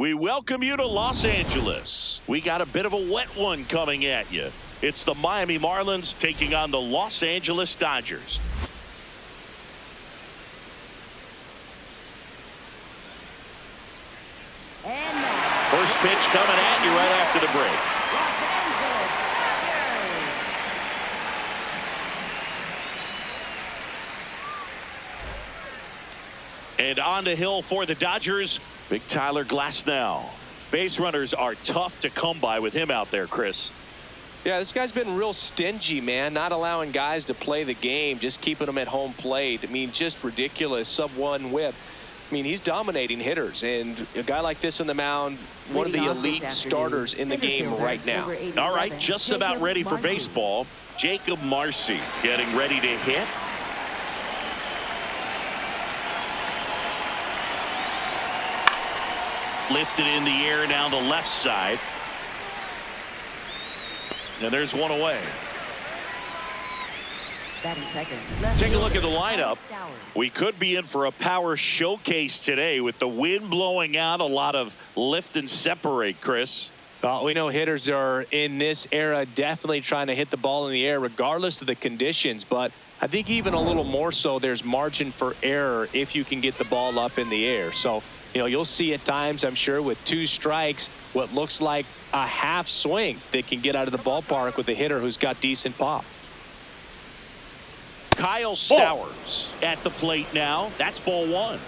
We welcome you to Los Angeles. We got a bit of a wet one coming at you. It's the Miami Marlins taking on the Los Angeles Dodgers. First pitch coming at you right after the break. And on the hill for the Dodgers, big Tyler Glasnow. Base runners are tough to come by with him out there, Chris. Yeah, this guy's been real stingy, man, not allowing guys to play the game, just keeping them at home plate. I mean, just ridiculous sub-1 whip. I mean, he's dominating hitters, and a guy like this on the mound, one of the elite starters in the game right now. All right, just about ready for baseball. Jacob Marcy getting ready to hit. Lifted in the air down the left side. And there's one away. Take a look at the lineup. We could be in for a power showcase today with the wind blowing out. A lot of lift and separate, Chris. We know hitters are in this era definitely trying to hit the ball in the air regardless of the conditions, but I think even a little more so there's margin for error if you can get the ball up in the air. So, you know, you'll see at times, I'm sure, with 2 strikes, what looks like a half swing that can get out of the ballpark with a hitter who's got decent pop. Kyle Stowers at the plate now. That's ball 1.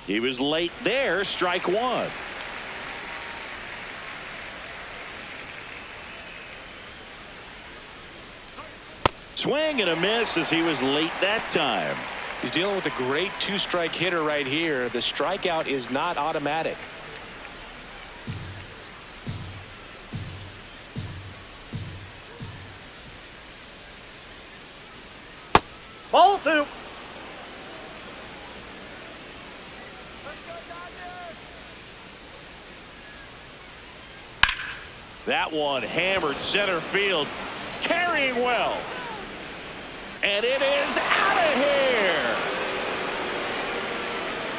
He was late there. Strike 1. Swing and a miss as he was late that time. He's dealing with a great 2-strike hitter right here. The strikeout is not automatic. Ball 2. That one hammered center field, carrying well. And it is out of here.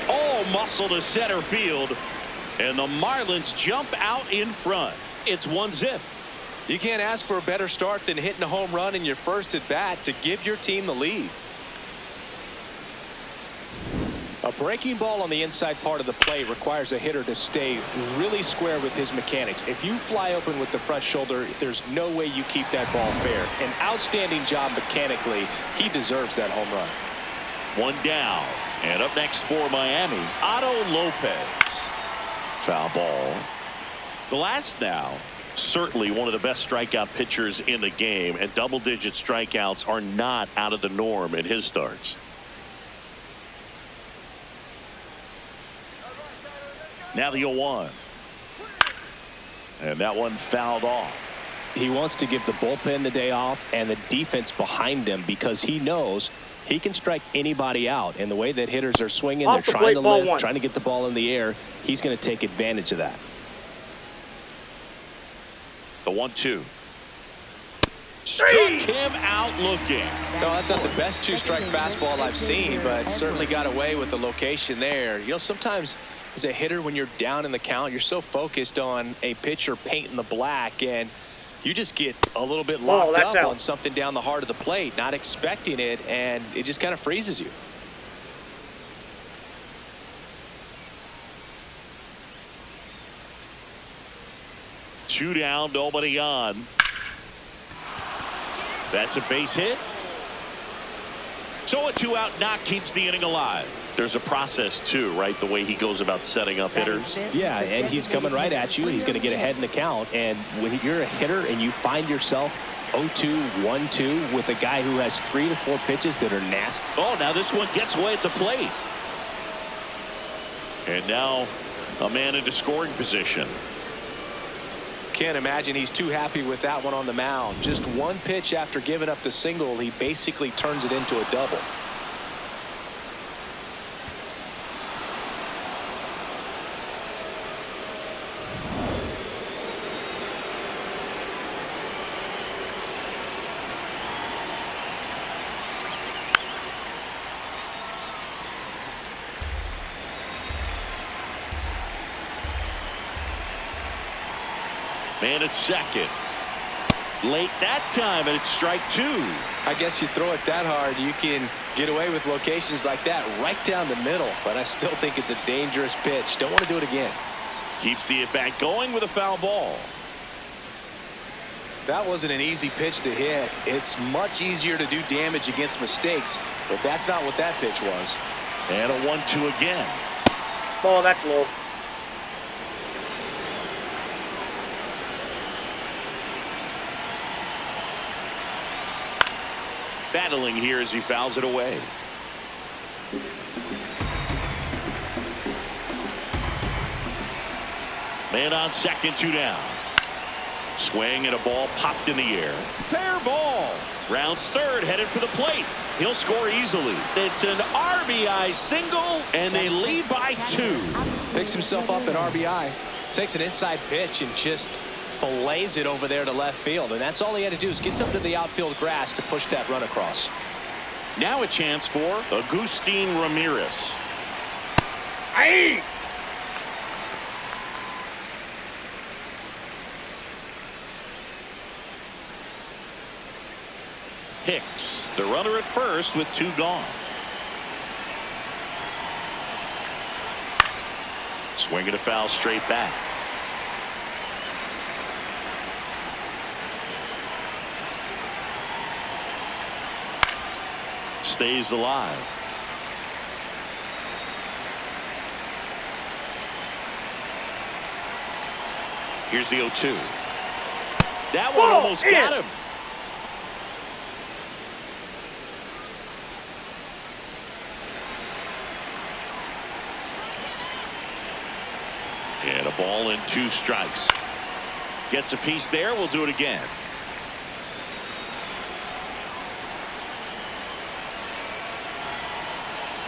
All muscle to center field. And the Marlins jump out in front. It's 1-0. You can't ask for a better start than hitting a home run in your first at bat to give your team the lead. A breaking ball on the inside part of the plate requires a hitter to stay really square with his mechanics. If you fly open with the front shoulder, there's no way you keep that ball fair. An outstanding job mechanically. He deserves that home run. 1 down. And up next for Miami, Otto Lopez. Foul ball. Glasnow, certainly one of the best strikeout pitchers in the game, and double-digit strikeouts are not out of the norm in his starts. Now the 0-1. And that one fouled off. He wants to give the bullpen the day off and the defense behind him because he knows he can strike anybody out. And the way that hitters are swinging, they're trying to lift, trying to get the ball in the air. He's going to take advantage of that. The 1-2. Struck him out looking. No, that's not the best 2-strike fastball I've seen, but certainly got away with the location there. You know, sometimes as a hitter, when you're down in the count, you're so focused on a pitcher painting the black, and you just get a little bit locked up on something down the heart of the plate, not expecting it, and it just kind of freezes you. Two down, nobody on. That's a base hit. So a 2-out knock keeps the inning alive. There's a process too, right? The way he goes about setting up hitters. Yeah, and he's coming right at you. He's going to get ahead in the count. And when you're a hitter and you find yourself 0-2, 1-2 with a guy who has 3 to 4 pitches that are nasty. Oh, now this one gets away at the plate. And now a man into scoring position. Can't imagine he's too happy with that one on the mound. Just 1 pitch after giving up the single, he basically turns it into a double. Man at second. Late that time, and it's strike two. I guess you throw it that hard, you can get away with locations like that right down the middle. But I still think it's a dangerous pitch. Don't want to do it again. Keeps the at-bat going with a foul ball. That wasn't an easy pitch to hit. It's much easier to do damage against mistakes, but that's not what that pitch was. And a 1-2 again. Ball, that's low. Battling here as he fouls it away. Man on second, 2 down. Swing and a ball popped in the air. Fair ball. Rounds third, headed for the plate. He'll score easily. It's an RBI single, and they lead by 2. Picks himself up at RBI. Takes an inside pitch and just fillets it over there to left field. And that's all he had to do is get something to the outfield grass to push that run across. Now a chance for Agustin Ramirez. Aye. Hicks, the runner at first with 2 gone. Swinging a foul straight back. Stays alive. Here's the 0-2. That one almost got him. And a ball and 2 strikes. Gets a piece there. We'll do it again.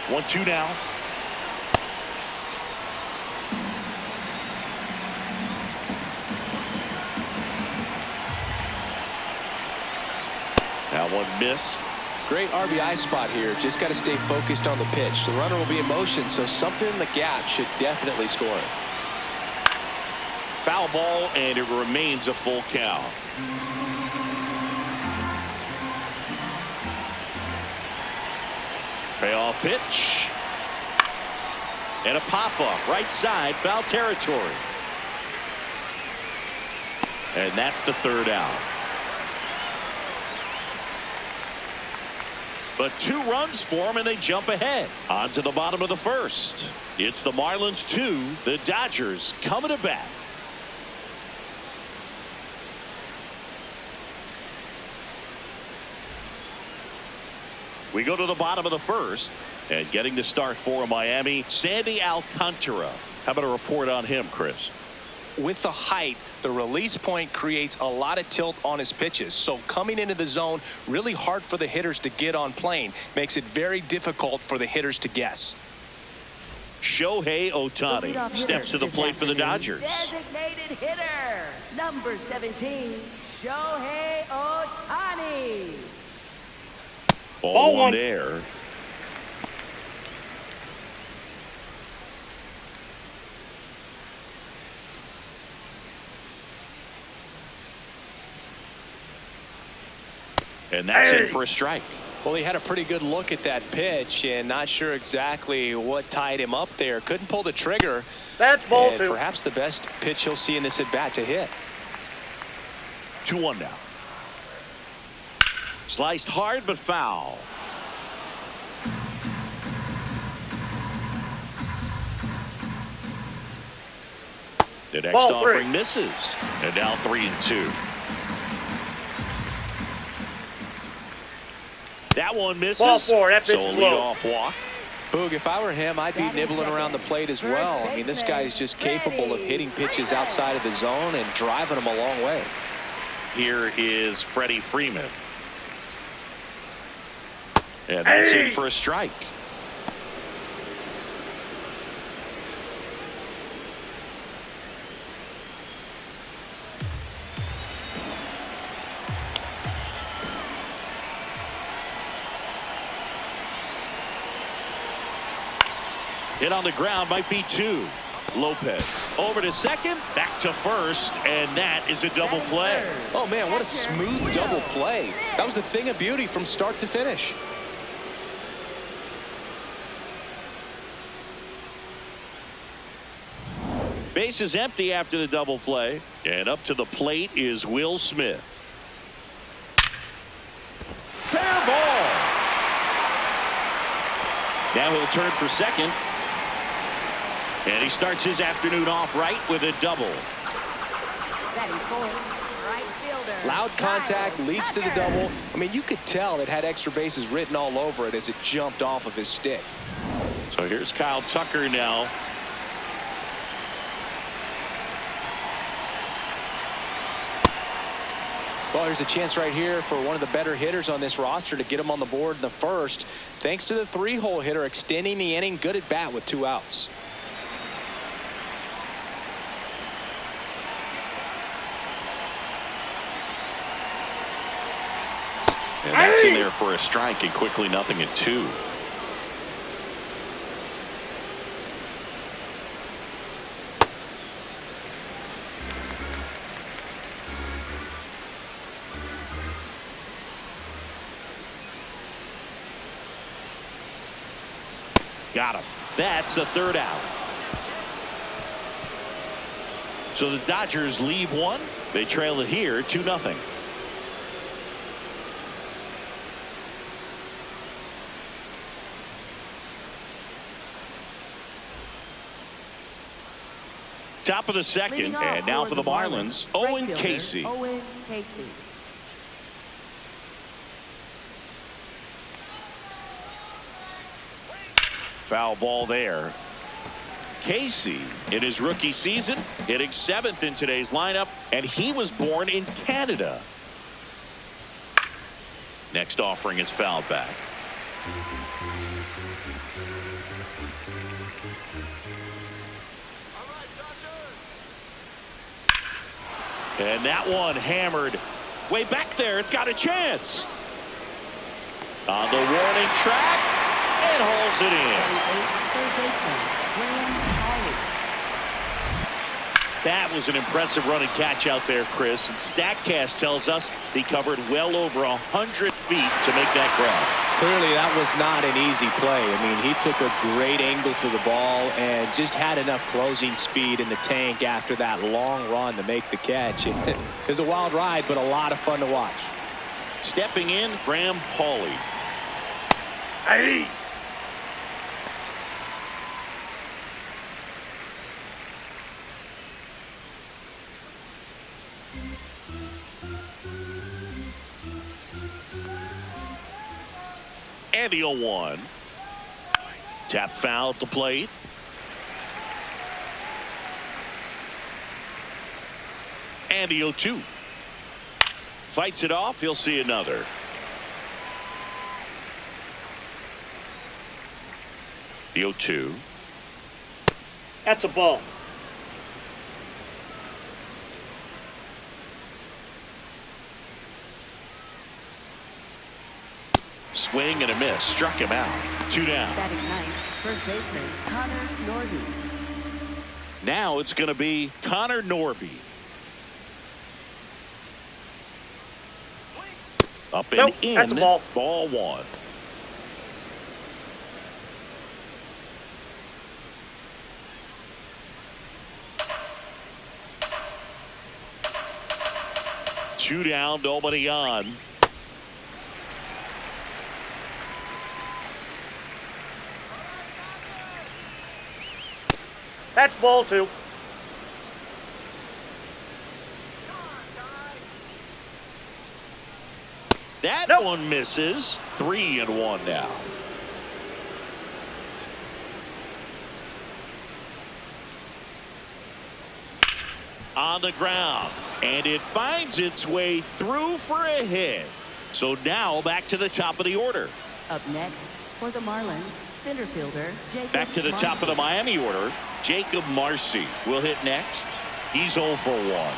1-2 now. That one missed. Great RBI spot here. Just got to stay focused on the pitch. The runner will be in motion, so something in the gap should definitely score it. Foul ball, and it remains a full count. Payoff pitch. And a pop-up right side, foul territory. And that's the 3rd out. But 2 runs for them, and they jump ahead. On to the bottom of the 1st. It's the Marlins 2, the Dodgers coming to bat. We go to the bottom of the 1st, and getting to start for Miami, Sandy Alcantara. How about a report on him, Chris? With the height, the release point creates a lot of tilt on his pitches. So coming into the zone, really hard for the hitters to get on plane. Makes it very difficult for the hitters to guess. Shohei Ohtani steps to the plate for the Dodgers. Designated hitter, number 17, Shohei Ohtani. Ball 1 there. And that's in for a strike. Well, he had a pretty good look at that pitch and not sure exactly what tied him up there. Couldn't pull the trigger. That's ball 2. Perhaps the best pitch he'll see in this at bat to hit. 2-1 now. Sliced hard but foul. The next offering misses. And now 3-2. That one misses. Ball 4. That pitch so a is low. leadoff walk. Boog, if I were him, I'd be nibbling around the plate as well. I mean, this guy is just capable of hitting pitches outside of the zone and driving them a long way. Here is Freddie Freeman. And that's in for a strike. Hit on the ground, might be 2. Lopez over to second, back to first, and that is a double play. Oh, man, what a smooth double play. That was a thing of beauty from start to finish. Base is empty after the double play, and up to the plate is Will Smith. Fair ball. Now he'll turn for second. And he starts his afternoon off right with a double. Batting fourth, right fielder. Loud contact leads to the double. I mean, you could tell it had extra bases written all over it as it jumped off of his stick. So here's Kyle Tucker now. Well, here's a chance right here for one of the better hitters on this roster to get him on the board in the first. Thanks to the three-hole hitter extending the inning. Good at bat with 2 outs. And that's in there for a strike, and quickly 0-2. Got him. That's the 3rd out. So the Dodgers leave one. They trail it here 2-0. Top of the second, and now for the Marlins, Owen Casey. Owen Casey. Foul ball there. Casey, in his rookie season, hitting 7th in today's lineup, and he was born in Canada. Next offering is fouled back. And that one hammered way back there. It's got a chance. On the warning track, and hauls it in. That was an impressive run and catch out there, Chris. And StatCast tells us he covered well over 100 feet to make that grab. Clearly, that was not an easy play. I mean, he took a great angle to the ball and just had enough closing speed in the tank after that long run to make the catch. It was a wild ride, but a lot of fun to watch. Stepping in, Graham Pauley. Hey! And the 0-1. Tap foul at the plate. And the 0-2. Fights it off. He'll see another. The 0-2. That's a ball. Swing and a miss. Struck him out. 2 down. Batting ninth, first baseman Connor Norby. Now it's going to be Connor Norby. Up and Nope, in. that's a ball. Ball 1. Two down, nobody on. That's ball 2. That Nope. one misses. 3-1 now. On the ground, and it finds its way through for a hit. So now back to the top of the order. Up next for the Marlins, center fielder Jacob Back to the top of the Miami order, Jacob Marcy will hit next. He's 0 for 1.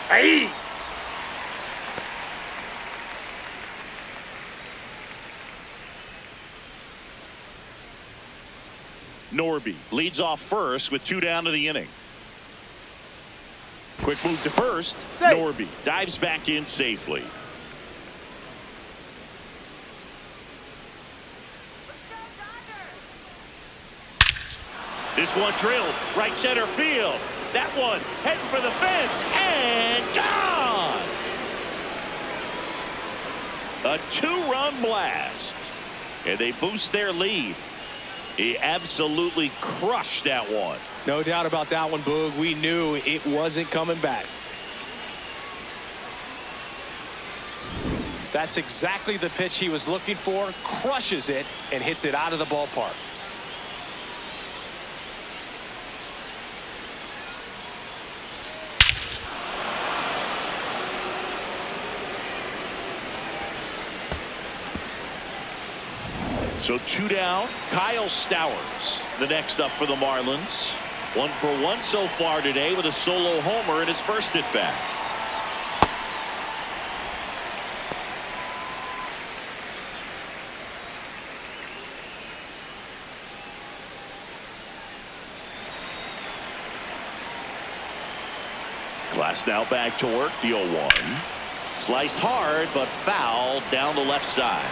Hey! Norby leads off first with 2 down to the inning. Quick move to first. Safe. Norby dives back in safely. This one drilled right center field. That one heading for the fence and gone. A 2-run blast, and they boost their lead. He absolutely crushed that one. No doubt about that one, Boog. We knew it wasn't coming back. That's exactly the pitch he was looking for. Crushes it and hits it out of the ballpark. So 2 down. Kyle Stowers, the next up for the Marlins. 1 for 1 so far today with a solo homer in his first at bat. Glasnow back to work. The 0-1. Sliced hard, but foul down the left side.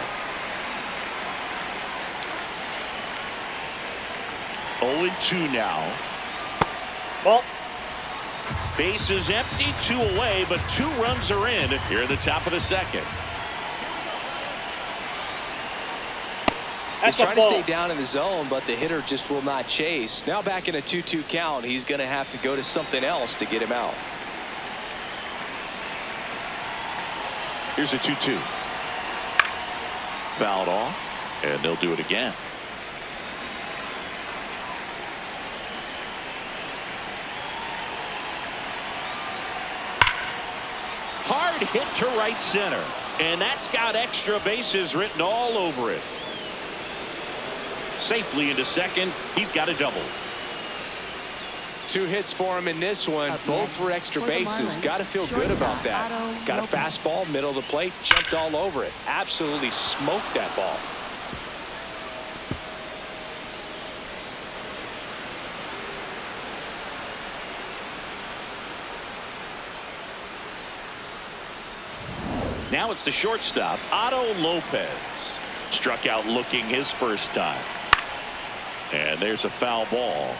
0-2 now. Ball. Base is empty, 2 away, but 2 runs are in here at the top of the second. That's He's trying a ball. to stay down in the zone, but the hitter just will not chase. Now back in a 2-2 count, he's going to have to go to something else to get him out. Here's a 2-2. Fouled off, and they'll do it again. Hard hit to right center, and that's got extra bases written all over it. Safely into second. He's got a double. 2 hits for him in this one, both for extra bases. Got to feel good about that. Got a fastball, middle of the plate, jumped all over it. Absolutely smoked that ball. Now it's the shortstop, Otto Lopez. Struck out looking his first time. And there's a foul ball.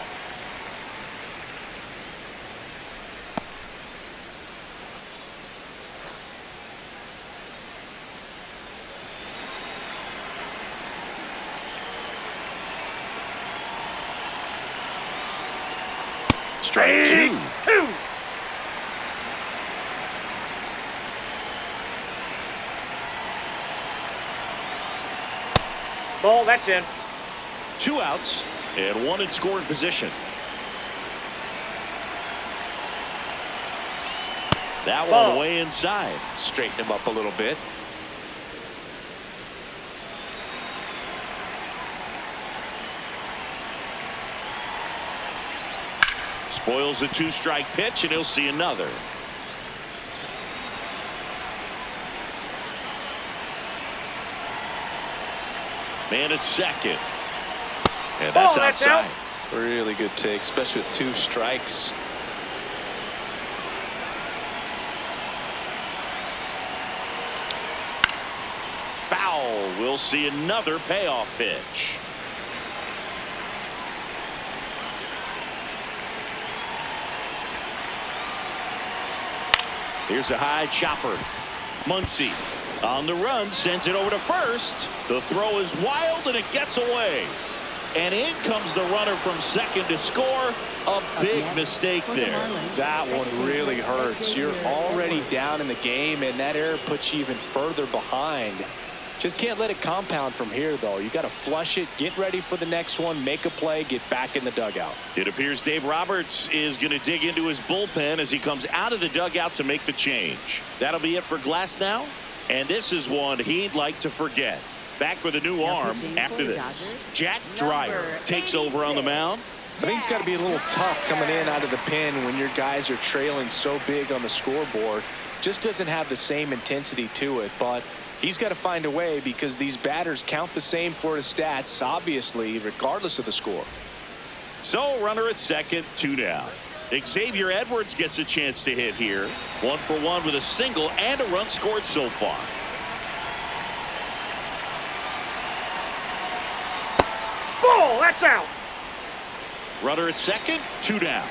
Strike 2. Ball, that's in. 2 outs and 1 in scoring position. That Ball. one way inside. Straighten him up a little bit. Spoils the 2-strike pitch, and he'll see another. Man at second. And that's Ball, that's outside. out. Really good take, especially with 2 strikes. Foul. We'll see another payoff pitch. Here's a high chopper. Muncy on the run, sends it over to first. The throw is wild, and it gets away. And in comes the runner from second to score. A big mistake there. That one really hurts. You're already down in the game, and that error puts you even further behind. Just can't let it compound from here, though. You got to flush it, get ready for the next one, make a play, get back in the dugout. It appears Dave Roberts is going to dig into his bullpen as he comes out of the dugout to make the change. That'll be it for Glasnow, and this is one he'd like to forget. Back with a new arm after this. Jack Dreyer takes over on the mound. I think it's got to be a little tough coming in out of the pen when your guys are trailing so big on the scoreboard. Just doesn't have the same intensity to it, but he's got to find a way because these batters count the same for his stats, obviously, regardless of the score. So runner at second, 2 down. Xavier Edwards gets a chance to hit here. 1 for 1 with a single and a run scored so far. Ball, that's out. Runner at second, 2 down.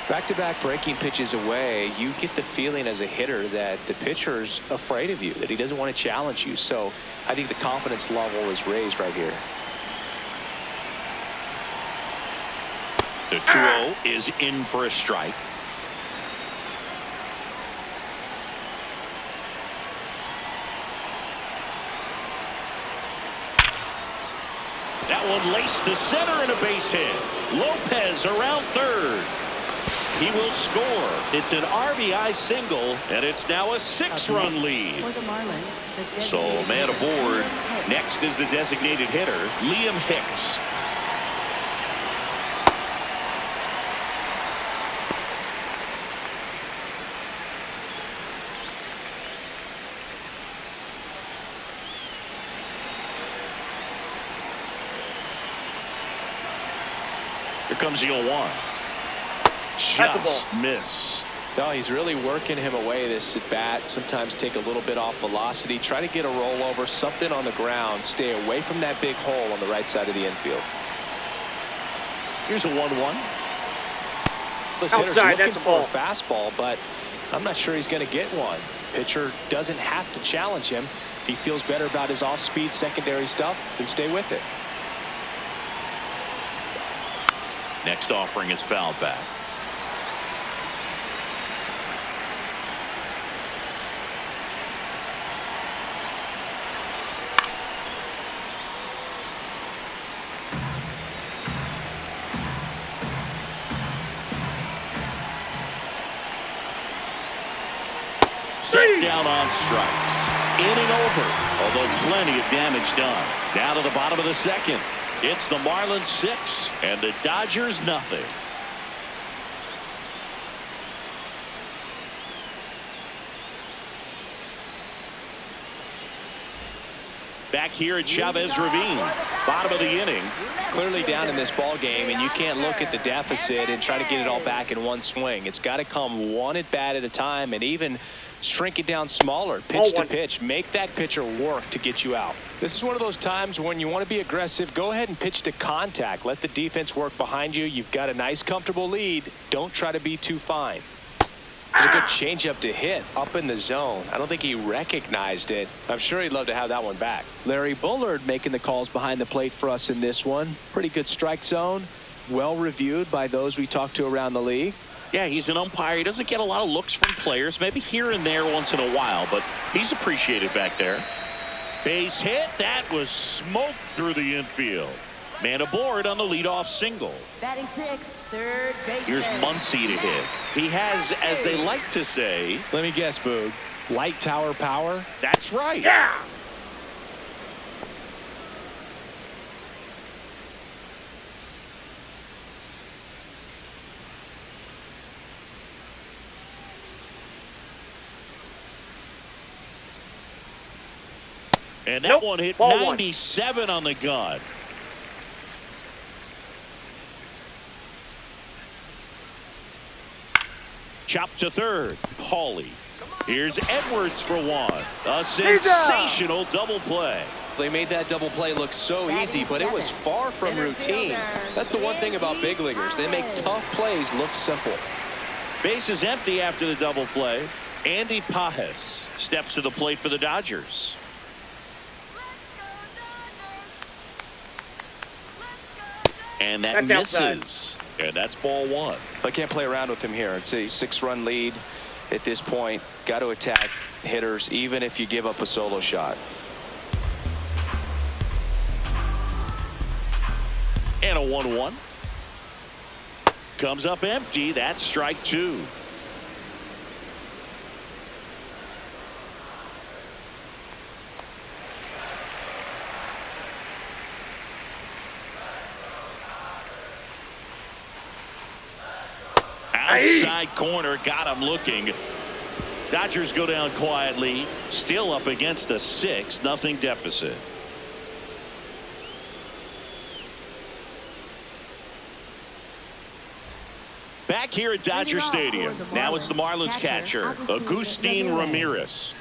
Back-to-back breaking pitches away, you get the feeling as a hitter that the pitcher's afraid of you, that he doesn't want to challenge you. So I think the confidence level is raised right here. The 2-0 is in for a strike. That one laced to center and a base hit. Lopez around third. He will score. It's an RBI single, and it's now a 6-run lead. For the Marlins, the So man aboard. Next is the designated hitter, Liam Hicks. Here comes the 0-1. Just missed. No, he's really working him away this at bat. Sometimes take a little bit off velocity. Try to get a rollover, something on the ground. Stay away from that big hole on the right side of the infield. Here's a 1-1. This hitter's looking for a fastball, but I'm not sure he's going to get one. Pitcher doesn't have to challenge him. If he feels better about his off-speed secondary stuff, then stay with it. Next offering is fouled back. Set down on strikes. Inning over, although plenty of damage done. Down to the bottom of the second. It's the Marlins 6 and the Dodgers nothing. Back here at Chavez Ravine, bottom of the inning. Clearly down in this ball game, and you can't look at the deficit and try to get it all back in one swing. It's got to come one at bat at a time, and even shrink it down smaller, pitch to pitch. Make that pitcher work to get you out. This is one of those times when you want to be aggressive. Go ahead and pitch to contact. Let the defense work behind you. You've got a nice, comfortable lead. Don't try to be too fine. It's a good changeup to hit up in the zone. I don't think he recognized it. I'm sure he'd love to have that one back. Larry Bullard making the calls behind the plate for us in this one. Pretty good strike zone. Well reviewed by those we talked to around the league. Yeah, he's an umpire. He doesn't get a lot of looks from players, maybe here and there once in a while, but he's appreciated back there. Base hit. That was smoked through the infield. Man aboard on the leadoff single. Batting 6th, third base. Here's Muncy to hit. He has, as they like to say, let me guess, Boog, light tower power? That's right. Yeah. And that one hit 97 on the gun. Chop to third. Paulie. Here's Edwards for one. A sensational double play. They made that double play look so easy, but it was far from routine. That's the one thing about big leaguers. They make tough plays look simple. Base is empty after the double play. Andy Pajes steps to the plate for the Dodgers. And that misses. And that's ball one. I can't play around with him here. It's a 6-run lead at this point. Got to attack hitters even if you give up a solo shot. And a 1-1. Comes up empty. That's strike 2. Outside corner, got him looking. Dodgers go down quietly, still up against a 6-0 deficit. Back here at Dodger Stadium. Now it's the Marlins catcher, Agustin Ramirez.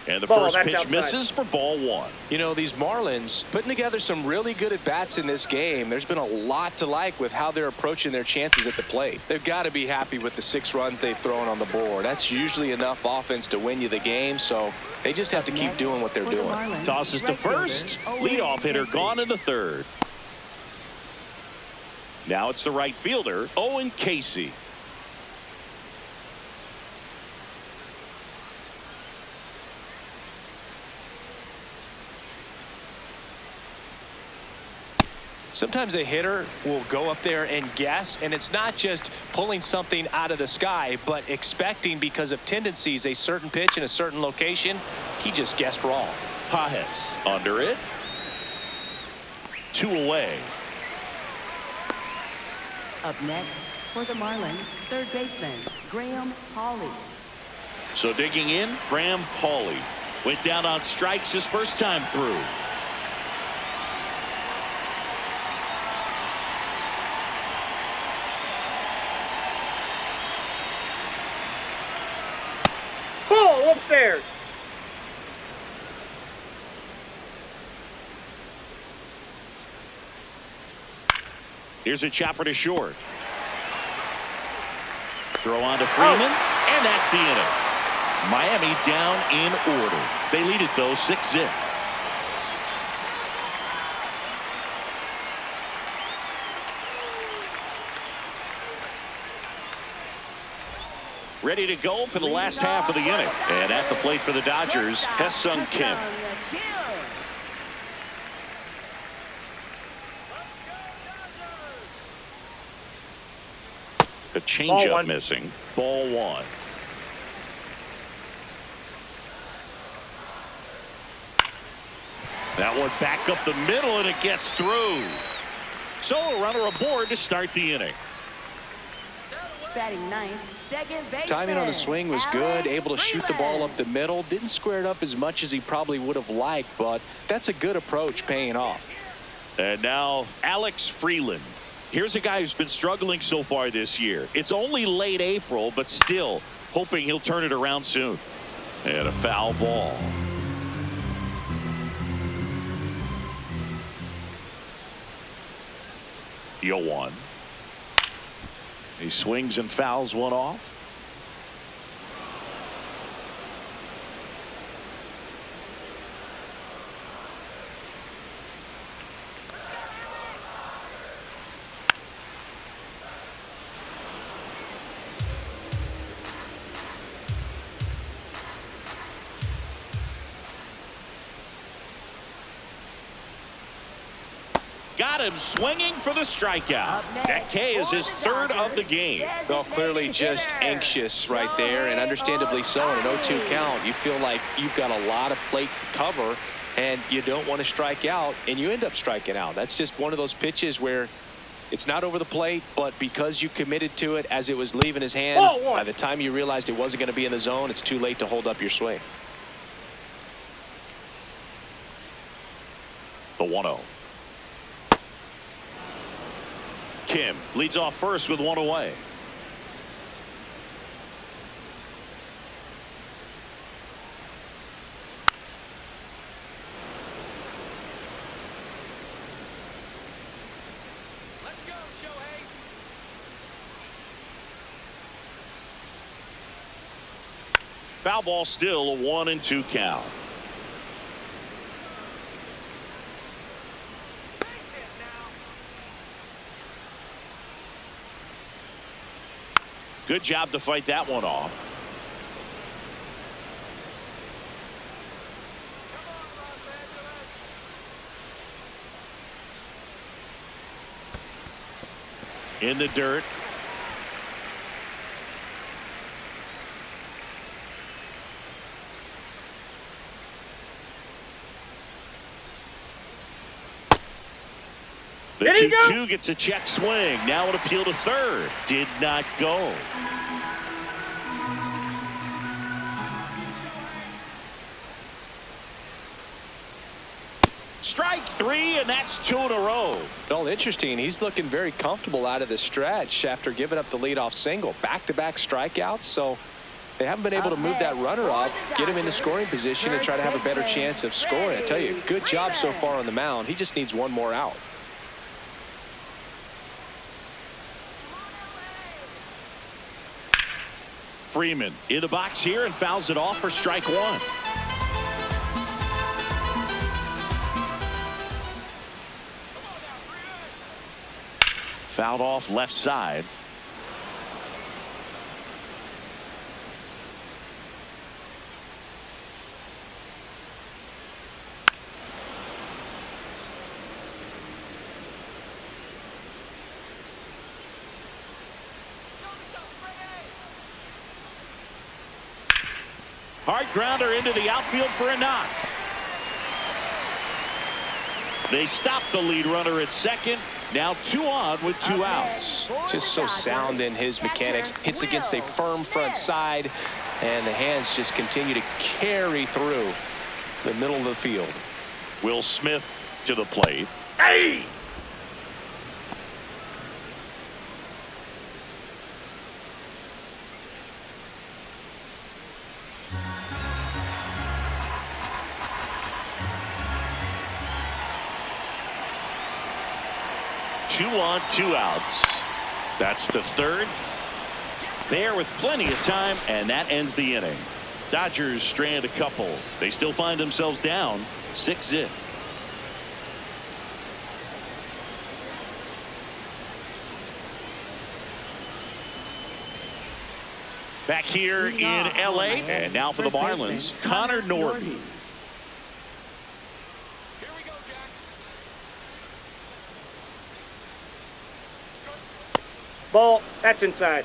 And the first pitch misses for ball one. You know, these Marlins putting together some really good at-bats in this game. There's been a lot to like with how they're approaching their chances at the plate. They've got to be happy with the 6 runs they've thrown on the board. That's usually enough offense to win you the game, so they just have to keep doing what they're doing. Tosses to first. Leadoff hitter gone in the third. Now it's the right fielder, Owen Casey. Sometimes a hitter will go up there and guess, and it's not just pulling something out of the sky, but expecting because of tendencies a certain pitch in a certain location. He just guessed wrong. Pajes under it. 2 away. Up next for the Marlins, third baseman, Graham Pauley. So digging in, Graham Pauley. Went down on strikes his first time through. Ball upstairs. Here's a chopper to short. Throw on to Freeman, and that's the inning. Miami down in order. They lead it, though, 6-0. Ready to go for the last half of the inning. And at the plate for the Dodgers, Ha-Seong Kim. The changeup missing. Ball one. That one back up the middle, and it gets through. So a runner aboard to start the inning. Batting ninth, second baseman. Timing on the swing was good, able to shoot the ball up the middle. Didn't square it up as much as he probably would have liked, but that's a good approach paying off. And now Alex Freeland. Here's a guy who's been struggling so far this year. It's only late April, but still hoping he'll turn it around soon. And a foul ball. Yoan. He swings and fouls one off. Got him swinging for the strikeout. That K is his third of the game. Well, clearly just anxious right there, and understandably so. In an 0-2 count, you feel like you've got a lot of plate to cover, and you don't want to strike out, and you end up striking out. That's just one of those pitches where it's not over the plate, but because you committed to it as it was leaving his hand, by the time you realized it wasn't going to be in the zone, it's too late to hold up your swing. The 1-0. Kim leads off first with one away. Let's go, Shohei. Foul ball, still a 1-2 count. Good job to fight that one off. In the dirt. The 2-2 gets a check swing. Now an appeal to third. Did not go. Strike three, and that's two in a row. Well, interesting. He's looking very comfortable out of the stretch after giving up the leadoff single. Back-to-back strikeouts, so they haven't been able to move that runner up, get him into scoring position, and try to have a better chance of scoring. I tell you, good job so far on the mound. He just needs one more out. Freeman in the box here and fouls it off for strike one. Fouled off left side. Hard grounder into the outfield for a knock. They stop the lead runner at second. Now 2 on with 2 outs. Just so sound in his mechanics. Hits against a firm front side, and the hands just continue to carry through the middle of the field. Will Smith to the plate. Hey! Two on, 2 outs. That's the third. There with plenty of time, and that ends the inning. Dodgers strand a couple. They still find themselves down 6-0. Back here in LA, and now for the Marlins, Connor Norby. Ball. That's inside.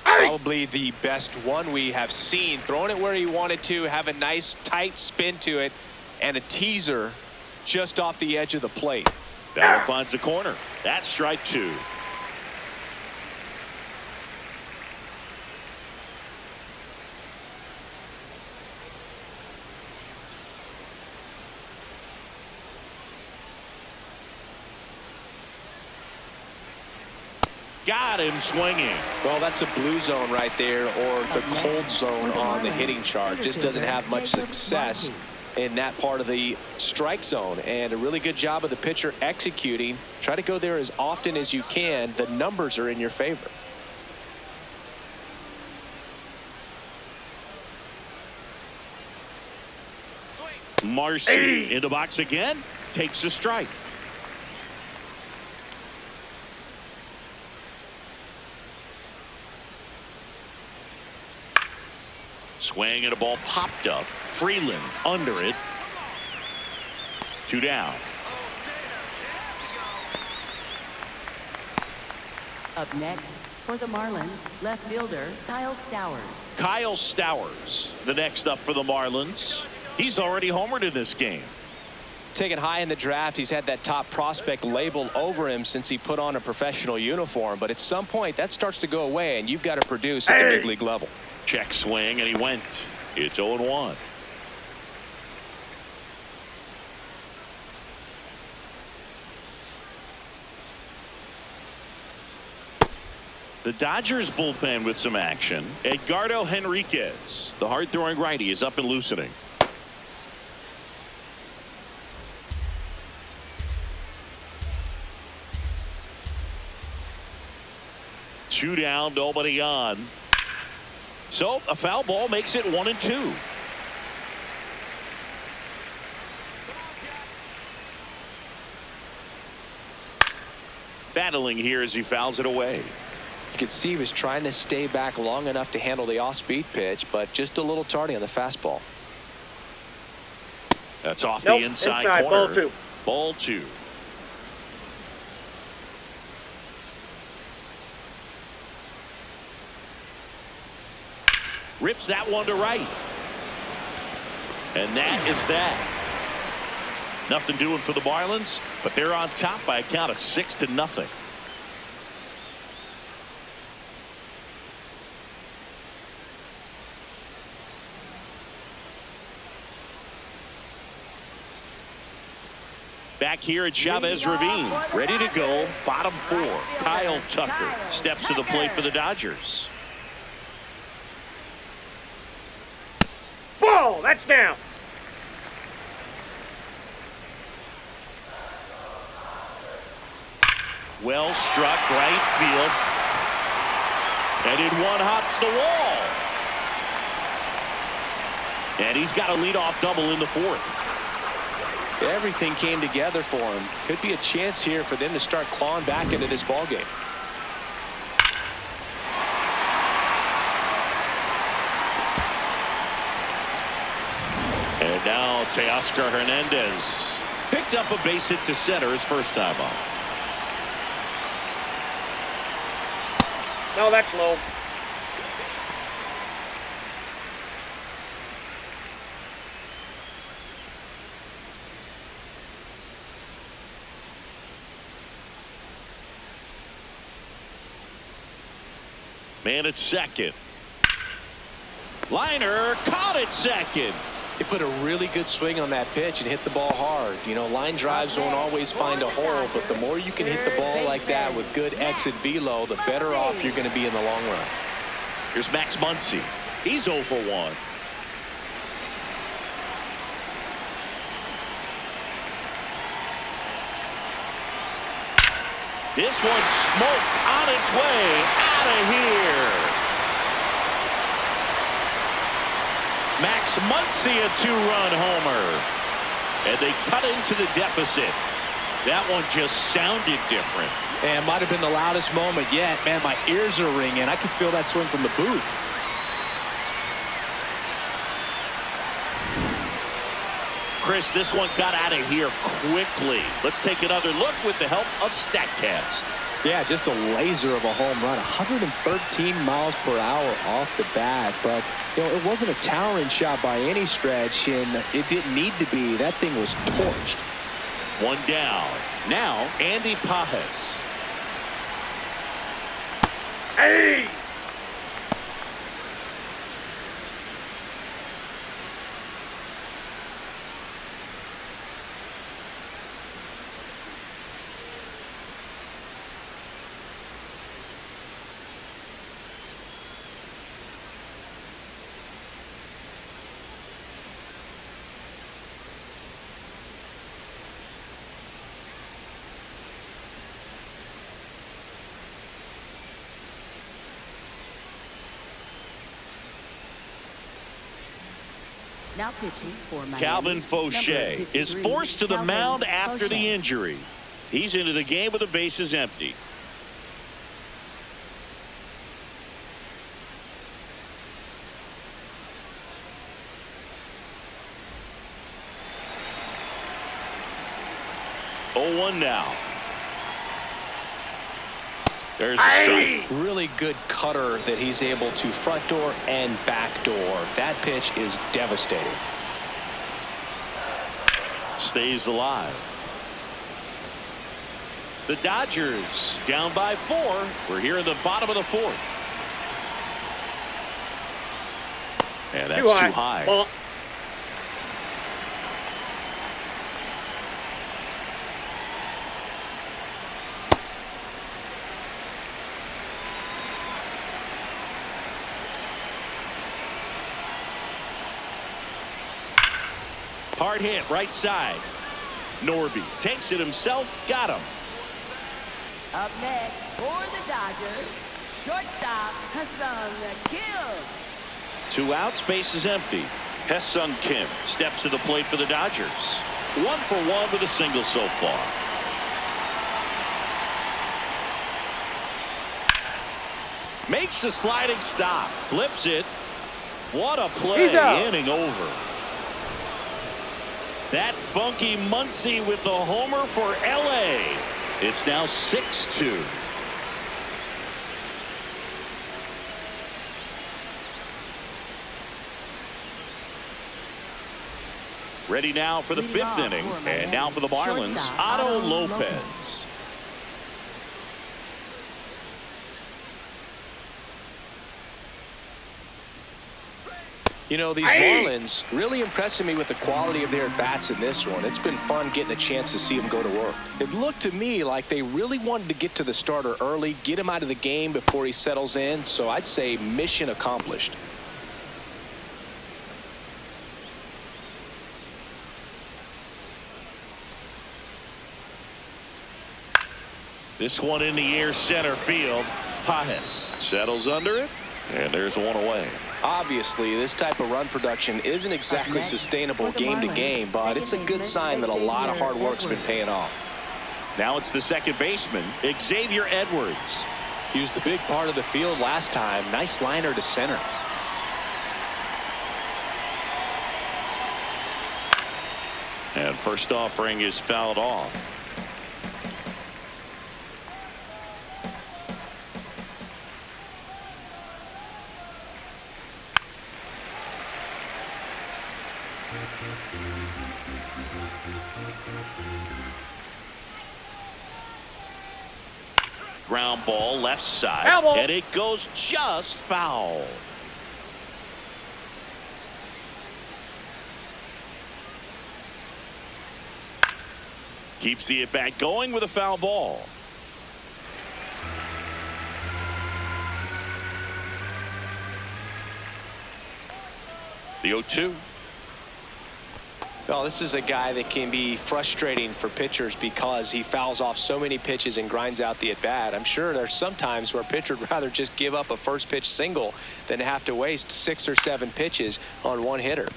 Probably the best one we have seen. Throwing it where he wanted to, have a nice tight spin to it, and a teaser just off the edge of the plate. That one finds the corner. That's strike 2. Got him swinging. Well, that's a blue zone right there, or the cold zone on the hitting chart. Just doesn't have much success in that part of the strike zone, and a really good job of the pitcher executing. Try to go there as often as you can. The numbers are in your favor. Marcy in the box again, takes a strike. Swing and a ball popped up. Freeland under it. 2 down. Up next for the Marlins, left fielder Kyle Stowers. Kyle Stowers, the next up for the Marlins. He's already homered in this game. Taken high in the draft, he's had that top prospect label over him since he put on a professional uniform. But at some point, that starts to go away, and you've got to produce at the big league level. Check swing, and he went. It's 0-1. The Dodgers bullpen with some action. Edgardo Henriquez, the hard-throwing righty, is up and loosening. Two down, nobody on. So a foul ball makes it 1-2. Battling here as he fouls it away. You could see he was trying to stay back long enough to handle the off-speed pitch, but just a little tardy on the fastball. That's off the inside corner. Ball 2. Ball 2. Rips that one to right. And that is that. Nothing doing for the Marlins, but they're on top by a count of 6-0. Back here at Chavez Ravine, ready to go, bottom four. Kyle Tucker steps to the plate for the Dodgers. Ball, that's down. Well struck, right field. And in one hops the wall. And he's got a leadoff double in the fourth. Everything came together for him. Could be a chance here for them to start clawing back into this ball game. And now Teoscar Hernandez picked up a base hit to center his first time up. No, that's low. Man at second. Liner caught at second. He put a really good swing on that pitch and hit the ball hard. You know, line drives won't always find a hole, but the more you can hit the ball like that with good exit velo, the better off you're going to be in the long run. Here's Max Muncy. He's 0 for 1. This one smoked on its way out of here. Max Muncy, a 2-run homer. And they cut into the deficit. That one just sounded different. And it might have been the loudest moment yet. Man, my ears are ringing. I can feel that swing from the booth. Chris, this one got out of here quickly. Let's take another look with the help of StatCast. Yeah, just a laser of a home run. 113 miles per hour off the bat. But, you know, it wasn't a towering shot by any stretch, and it didn't need to be. That thing was torched. One down. Now, Andy Pajes. Hey! Now pitching for Miami. Calvin Fauché is forced to the mound after the injury. He's into the game with the bases empty. Oh, 1 now. There's the strike. Really good cutter that he's able to front door and back door. That pitch is devastating. Stays alive. The Dodgers down by 4. We're here in the bottom of the fourth. And that's too high. Ball. Hard hit right side. Norby takes it himself. Got him. Up next for the Dodgers, shortstop Hassan Kim. 2 outs, base is empty. Hesung Kim steps to the plate for the Dodgers. 1 for 1 with a single so far. Makes a sliding stop. Flips it. What a play. Inning over. That funky Muncy with the homer for LA. It's now 6-2. Ready now for the 5th inning. And now for the Marlins, Otto Lopez. You know, these Marlins really impressing me with the quality of their bats in this one. It's been fun getting a chance to see them go to work. It looked to me like they really wanted to get to the starter early, get him out of the game before he settles in. So I'd say mission accomplished. This one in the air center field. Pajes settles under it, and there's one away. Obviously, this type of run production isn't exactly sustainable game to game, but it's a good sign that a lot of hard work's been paying off. Now it's the second baseman, Xavier Edwards. He was the big part of the field last time. Nice liner to center. And first offering is fouled off. Ground ball left side, and it goes just foul. Keeps the at-bat going with a foul ball. The 0-2. Well, this is a guy that can be frustrating for pitchers because he fouls off so many pitches and grinds out the at-bat. I'm sure there's some times where a pitcher would rather just give up a first pitch single than have to waste 6 or 7 pitches on one hitter.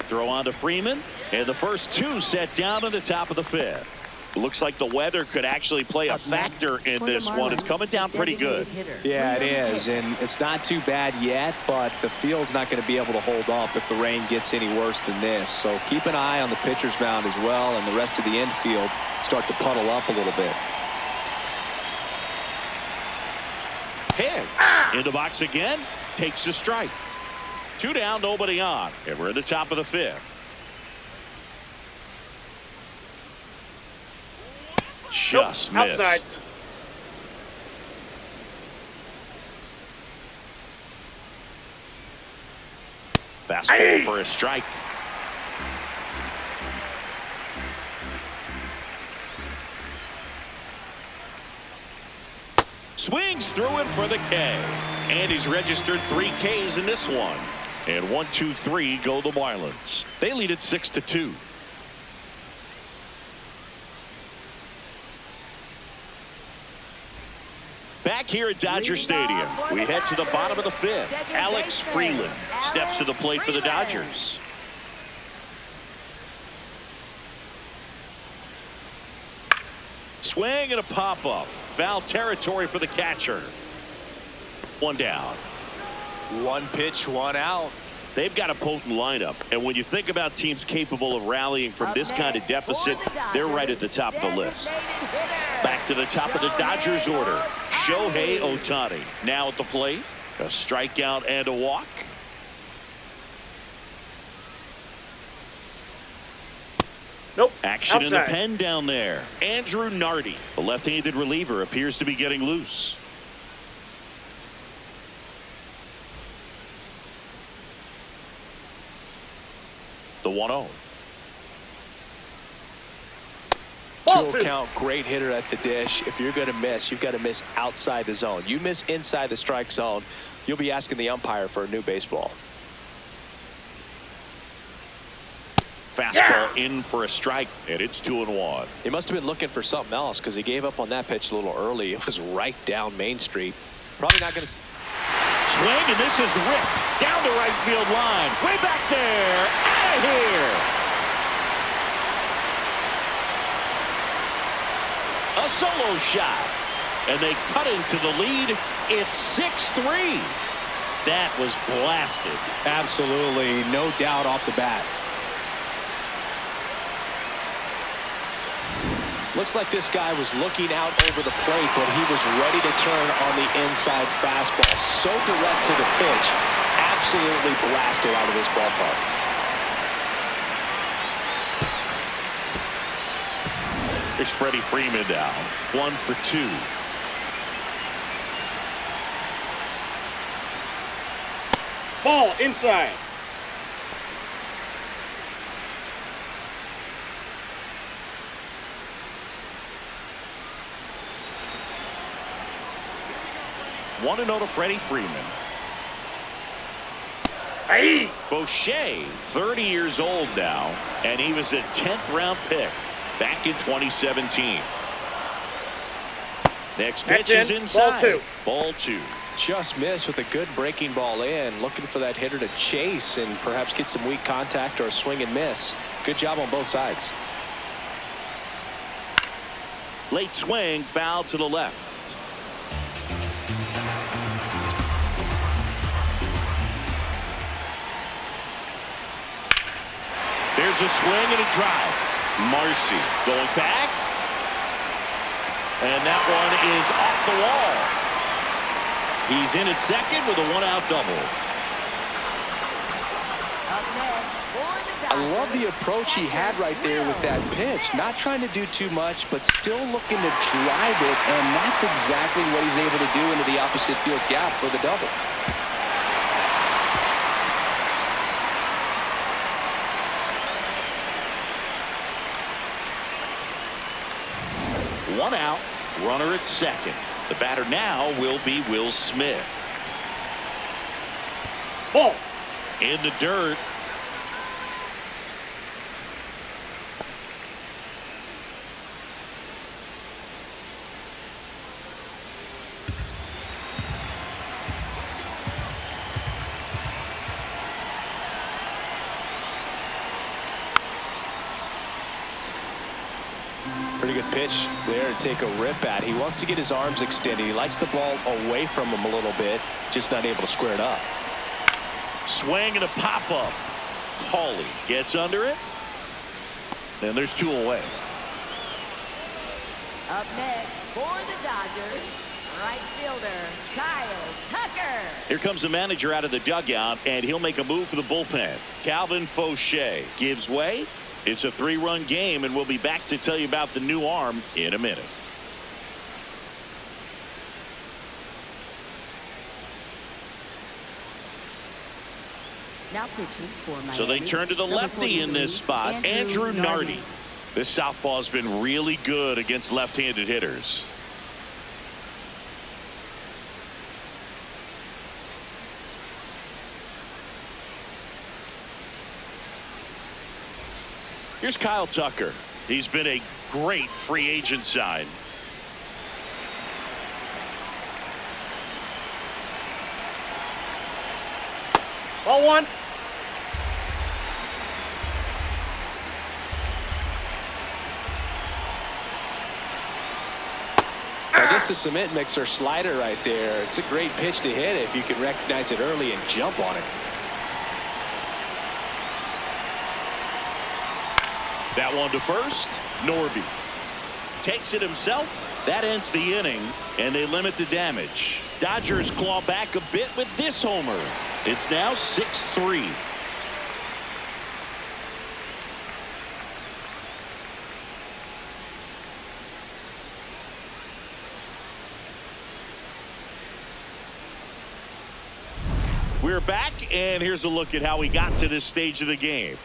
Throw on to Freeman, and the first 2 set down at the top of the 5th. Looks like the weather could actually play a factor in this one. It's coming down pretty good. Yeah, it is, and it's not too bad yet, but the field's not going to be able to hold up if the rain gets any worse than this. So keep an eye on the pitcher's mound as well, and the rest of the infield start to puddle up a little bit. Hicks in the box again, takes a strike. 2 down, nobody on, and we're at the top of the 5th. Just missed. Outside. Fastball for a strike. Swings through it for the K. And he's registered 3 Ks in this one. And 1, 2, 3 go the Marlins. They lead it 6-2. Back here at Dodger Stadium, we head to the bottom of the 5th. Alex Freeland steps to the plate for the Dodgers. Swing and a pop-up. Foul territory for the catcher. 1 down. 1 pitch, 1 out. They've got a potent lineup, and when you think about teams capable of rallying from this kind of deficit, they're right at the top of the list. Back to the top of the Dodgers order. Shohei Ohtani now at the plate. A strikeout and a walk. Nope. Action in the Outside. pen down there. Andrew Nardi, the left-handed reliever, appears to be getting loose. The 1-0. 2-0 count, great hitter at the dish. If you're going to miss, you've got to miss outside the zone. You miss inside the strike zone, you'll be asking the umpire for a new baseball. Fastball in for a strike, and it's 2-1. He must have been looking for something else because he gave up on that pitch a little early. It was right down Main Street. Probably not going to. Swing, and this is ripped down the right field line. Way back there. Out of here. A solo shot. And they cut into the lead. It's 6-3. That was blasted. Absolutely. No doubt off the bat. Looks like this guy was looking out over the plate, but he was ready to turn on the inside fastball. So direct to the pitch. Absolutely blasted out of this ballpark. Here's Freddie Freeman down. 1 for 2. Ball inside. One to to Freddie Freeman. Hey. Boucher, 30 years old now, and he was a 10th round pick back in 2017. Next pitch is inside. Ball two. Just missed with a good breaking ball in, looking for that hitter to chase and perhaps get some weak contact or a swing and miss. Good job on both sides. Late swing, foul to the left. There's a swing and a drive. Marcy going back. And that one is off the wall. He's in at second with a one-out double. I love the approach he had right there with that pitch. Not trying to do too much, but still looking to drive it, and that's exactly what he's able to do into the opposite field gap for the double. One out, runner at second. The batter now will be Will Smith. Ball. In the dirt. Pretty good pitch there to take a rip at. He wants to get his arms extended. He likes the ball away from him a little bit, just not able to square it up. Swing and a pop-up. Hawley gets under it. And there's two away. Up next for the Dodgers, right fielder Kyle Tucker. Here comes the manager out of the dugout, and he'll make a move for the bullpen. Calvin Fauché gives way. It's a 3-run game, and we'll be back to tell you about the new arm in a minute. Now pitching for Miami. So they turn to the lefty in this spot, Andrew Nardi. This southpaw has been really good against left-handed hitters. Here's Kyle Tucker. He's been a great free agent sign. Ball one. Now just a cement mixer slider right there. It's a great pitch to hit if you can recognize it early and jump on it. That one to first. Norby takes it himself. That ends the inning, and they limit the damage. Dodgers claw back a bit with this homer. It's now 6-3. We're back, and here's a look at how we got to this stage of the game.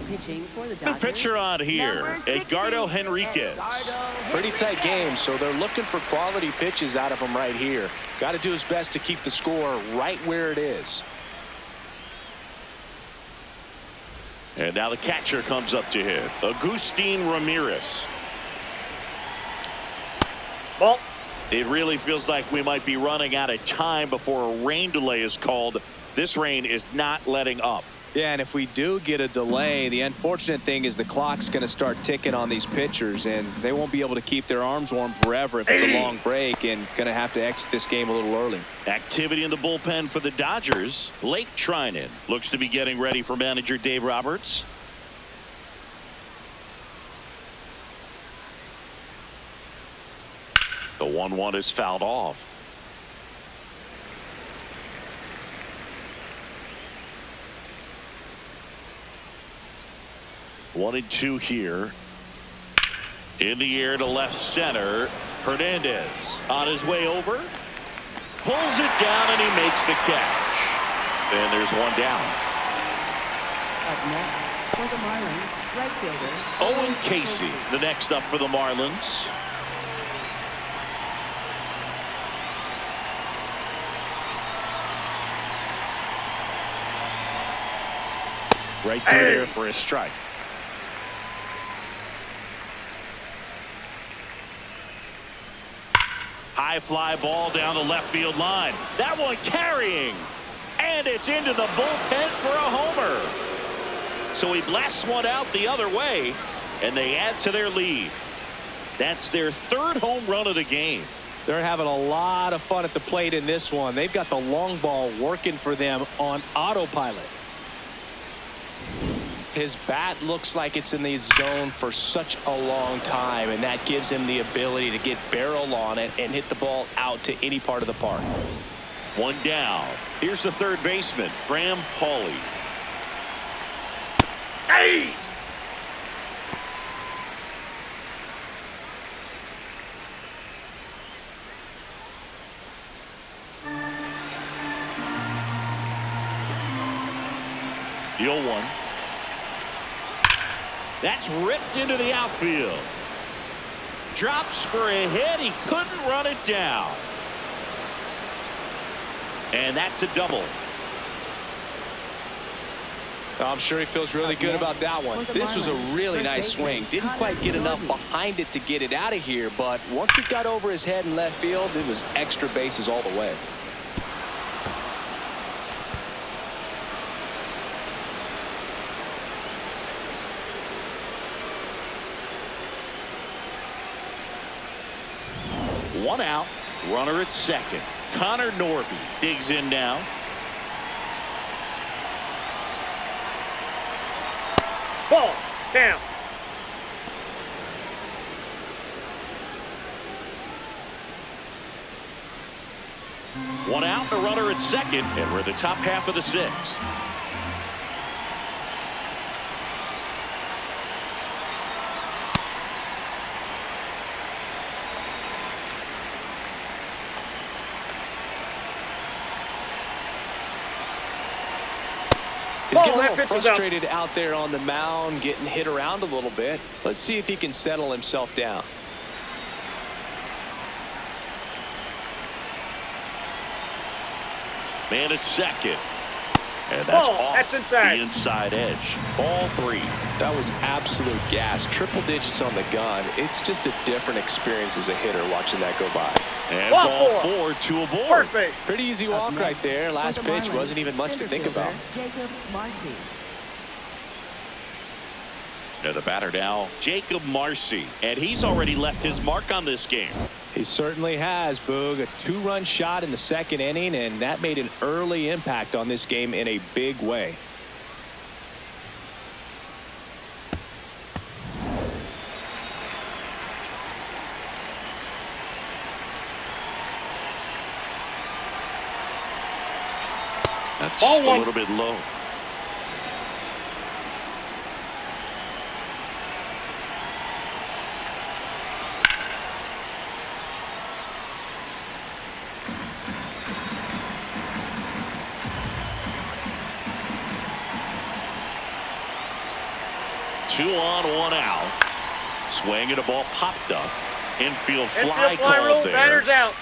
Pitching for the New Dodgers. pitcher on here, Number 60, Edgardo Henriquez. Pretty tight game, so they're looking for quality pitches out of him right here. Got to do his best to keep the score right where it is. And now the catcher comes up to hit. Agustin Ramirez. Ball. It really feels like we might be running out of time before a rain delay is called. This rain is not letting up. Yeah, and if we do get a delay, the unfortunate thing is the clock's going to start ticking on these pitchers, and they won't be able to keep their arms warm forever if it's a long break, and going to have to exit this game a little early. Activity in the bullpen for the Dodgers. Late Trinan looks to be getting ready for manager Dave Roberts. The 1-1 is fouled off. One and two here. In the air to left center. Hernandez on his way over. Pulls it down and he makes the catch. And there's one down. Up next for the Marlins, right fielder Owen Casey, the next up for the Marlins. Right through there for a strike. High fly ball down the left field line. That one carrying. And it's into the bullpen for a homer. So he blasts one out the other way, and they add to their lead. That's their third home run of the game. They're having a lot of fun at the plate in this one. They've got the long ball working for them on autopilot. His bat looks like it's in the zone for such a long time, and that gives him the ability to get barrel on it and hit the ball out to any part of the park. One down. Here's the third baseman, Graham Pauley. Hey! The 0-1. That's ripped into the outfield. Drops for a hit. He couldn't run it down. And that's a double. I'm sure he feels really good about that one. This was a really nice swing. Didn't quite get enough behind it to get it out of here, but once it got over his head in left field, it was extra bases all the way. One out, runner at second. Connor Norby digs in now. Ball down. One out, a runner at second, and we're in the top half of the sixth. He's getting a little frustrated out there on the mound, getting hit around a little bit. Let's see if he can settle himself down. Man at second. And that's off that's inside. the inside edge. Ball three. That was absolute gas. Triple digits on the gun. It's just a different experience as a hitter watching that go by. And ball four, two aboard. Perfect. Pretty easy walk right there. Last pitch wasn't even much to think about. Jacob Marcy. And the batter now, Jacob Marcy. And he's already left his mark on this game. He certainly has, Boog. A two-run shot in the second inning, and that made an early impact on this game in a big way. That's a little bit low. Two on, one out. Swing and a ball popped up. Infield fly called there. Batter's out.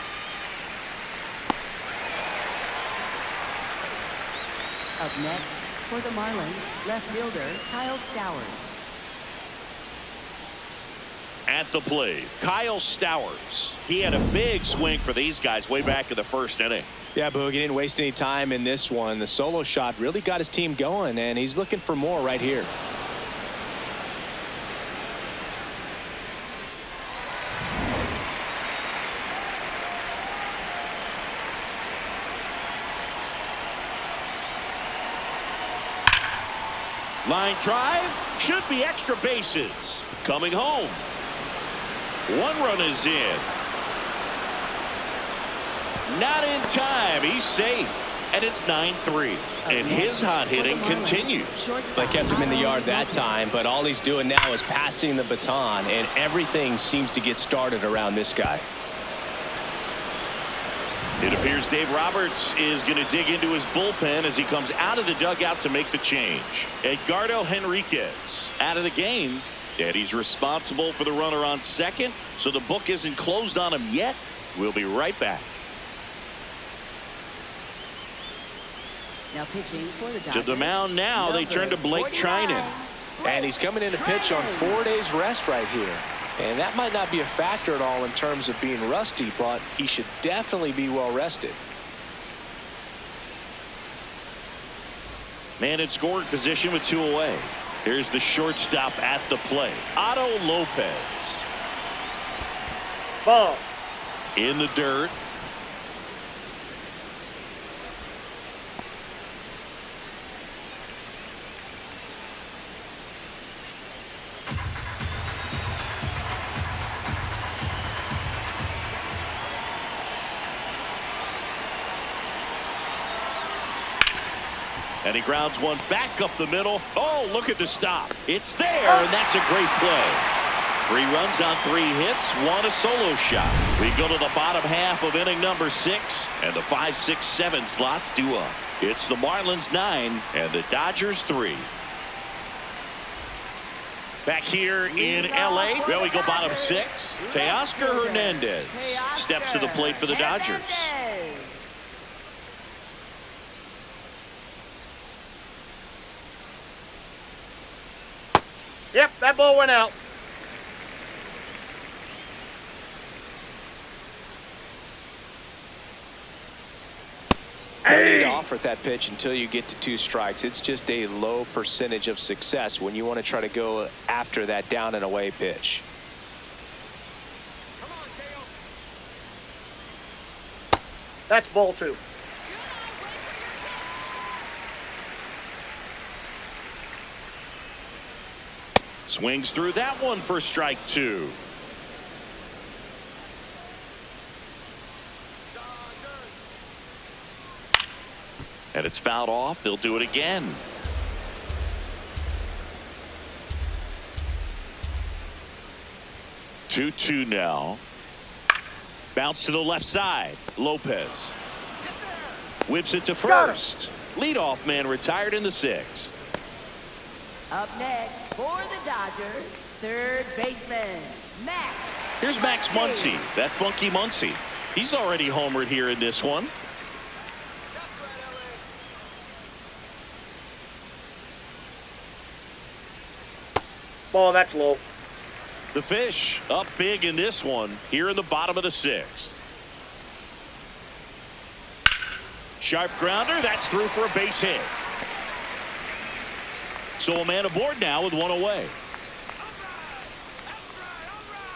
Up next for the Marlins, left fielder Kyle Stowers. At the plate, Kyle Stowers. He had a big swing for these guys way back in the first inning. Yeah, Boog, he didn't waste any time in this one. The solo shot really got his team going, and he's looking for more right here. Line drive, should be extra bases. Coming home. One run is in. Not in time. He's safe. And it's 9-3. And his hot hitting continues. They kept him in the yard that time, but all he's doing now is passing the baton, and everything seems to get started around this guy. It appears Dave Roberts is going to dig into his bullpen as he comes out of the dugout to make the change. Edgardo Henriquez out of the game, and he's responsible for the runner on second, so the book isn't closed on him yet. We'll be right back. Now pitching for the To Dodgers. the mound now, they turn to Blake Trinan. And he's coming in to pitch on 4 days rest right here. And that might not be a factor at all in terms of being rusty, but he should definitely be well rested. Man in scoring position with 2 away. Here's the shortstop at the plate. Otto Lopez. Ball. In the dirt. And he grounds one back up the middle. Oh, look at the stop. It's there, and that's a great play. 3 runs on 3 hits, 1 a solo shot. We go to the bottom half of inning number 6, and the 5, 6, 7 slots due up. It's the Marlins 9 and the Dodgers 3. Back here in L.A., well, we go bottom 6. Teoscar Hernandez steps to the plate for the Dodgers. Yep, that ball went out. No need to offer at that pitch until you get to 2 strikes. It's just a low percentage of success when you want to try to go after that down and away pitch. Come on, Tail. That's ball 2. Swings through that one for strike 2. And it's fouled off. They'll do it again. Two now. Bounce to the left side. Lopez whips it to first. Leadoff man retired in the 6th. Up next for the Dodgers, third baseman, Max. Here's Max Muncy, that funky Muncy. He's already homered here in this one. That's right, LA. Ball, that's low. The Fish up big in this one here in the bottom of the 6th. Sharp grounder, that's through for a base hit. So a man aboard now with 1 away.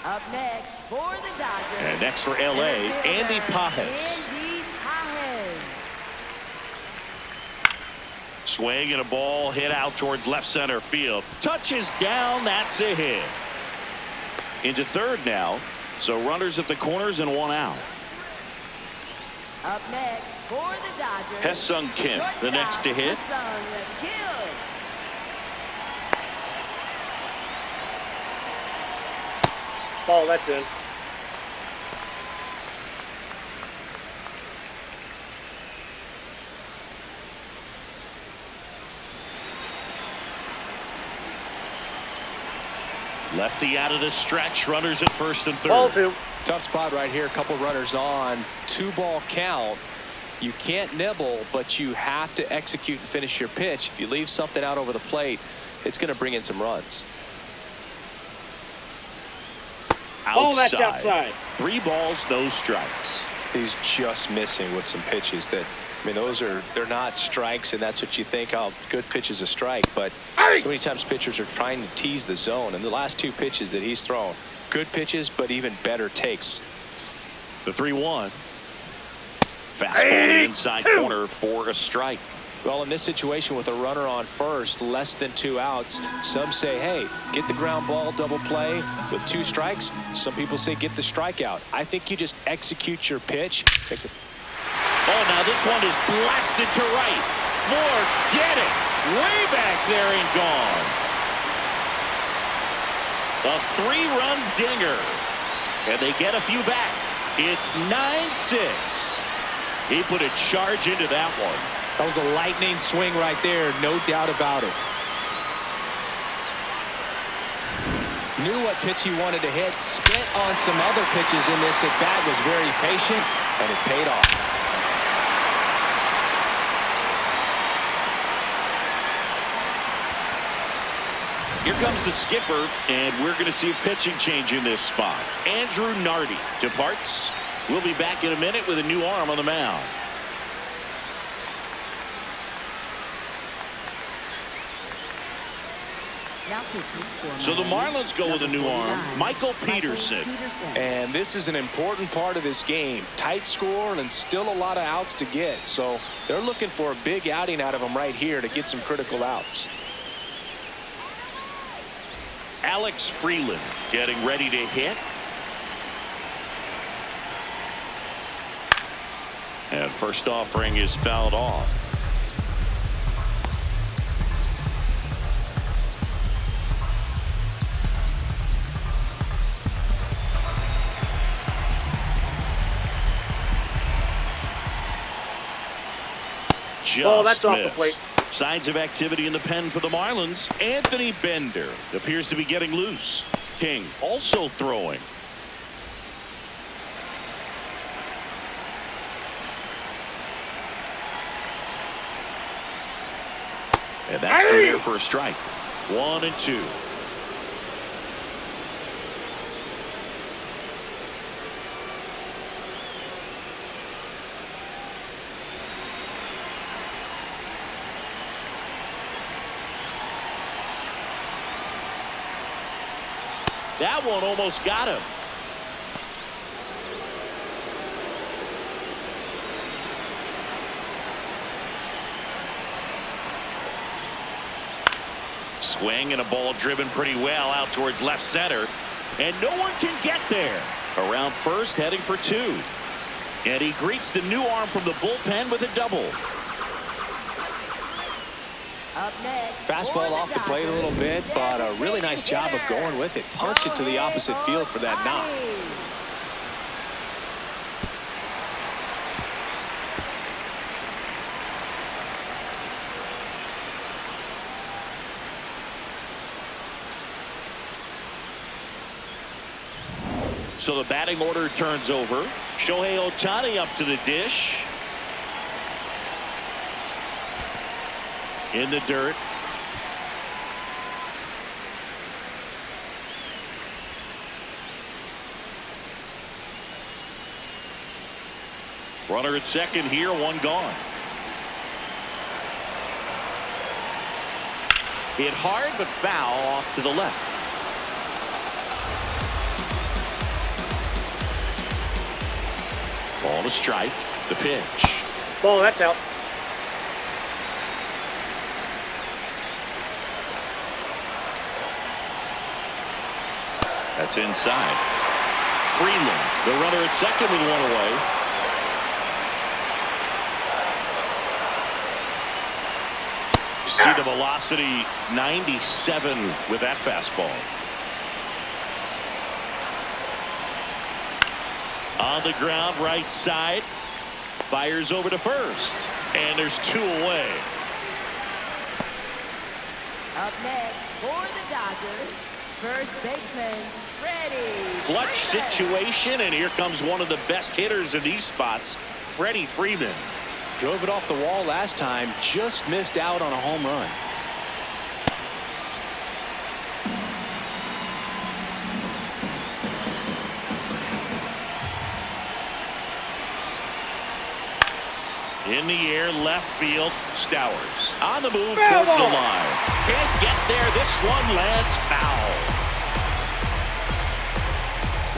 Up next for the Dodgers. And next for L.A., Andy Pajes. Andy Pajes. Swing and a ball hit out towards left center field. Touches down, that's a hit. Into third now. So runners at the corners and 1 out. Up next for the Dodgers. Hesung Kim, the next to hit. Hesung Kim. Ball, that's in. Lefty out of the stretch. Runners at first and third. Ball 2. Tough spot right here. A couple runners on. 2-ball count. You can't nibble, but you have to execute and finish your pitch. If you leave something out over the plate, it's going to bring in some runs. Ball, that's outside. 3 balls, no strikes. He's just missing with some pitches that, I mean, they're not strikes, and that's what you think, oh, good pitch is a strike. But so many times pitchers are trying to tease the zone, and the last two pitches that he's thrown, good pitches, but even better takes. The 3-1. Fastball to the inside corner for a strike. Well, in this situation with a runner on first, less than 2 outs, some say, hey, get the ground ball, double play with 2 strikes. Some people say get the strikeout. I think you just execute your pitch. Oh, now this one is blasted to right. Forget it. Way back there and gone. A 3-run dinger. And they get a few back. It's 9-6. He put a charge into that one. That was a lightning swing right there, no doubt about it. Knew what pitch he wanted to hit, spent on some other pitches in this at bat, was very patient, and it paid off. Here comes the skipper, and we're going to see a pitching change in this spot. Andrew Nardi departs. We'll be back in a minute with a new arm on the mound. So the Marlins go with a new arm, Michael Peterson. And this is an important part of this game. Tight score and still a lot of outs to get. So they're looking for a big outing out of him right here to get some critical outs. Alex Freeland getting ready to hit. And first offering is fouled off. Oh, that's off the plate. Signs of activity in the pen for the Marlins. Anthony Bender appears to be getting loose. King also throwing. And that's through here for a strike. 1-2. That one almost got him. Swing and a ball driven pretty well out towards left center. And no one can get there. Around first, heading for 2. And he greets the new arm from the bullpen with a double. Up next, fastball off the plate a little bit, but a really nice job of going with it. Punched it to the opposite field for that knock. So the batting order turns over. Shohei Ohtani up to the dish. In the dirt. Runner at second here, one gone. Hit hard but foul off to the left. Ball to strike. The pitch. Ball, that's out. That's inside. Freeland, the runner at second with one away. See the velocity, 97 with that fastball. On the ground, right side. Fires over to first. And there's 2 away. Up next for the Dodgers, first baseman, Freddie. Clutch situation, and here comes one of the best hitters in these spots, Freddie Freeman. Drove it off the wall last time, just missed out on a home run. In the air, left field, Stowers. On the move Foul towards the ball. line. Can't get there. This one lands foul.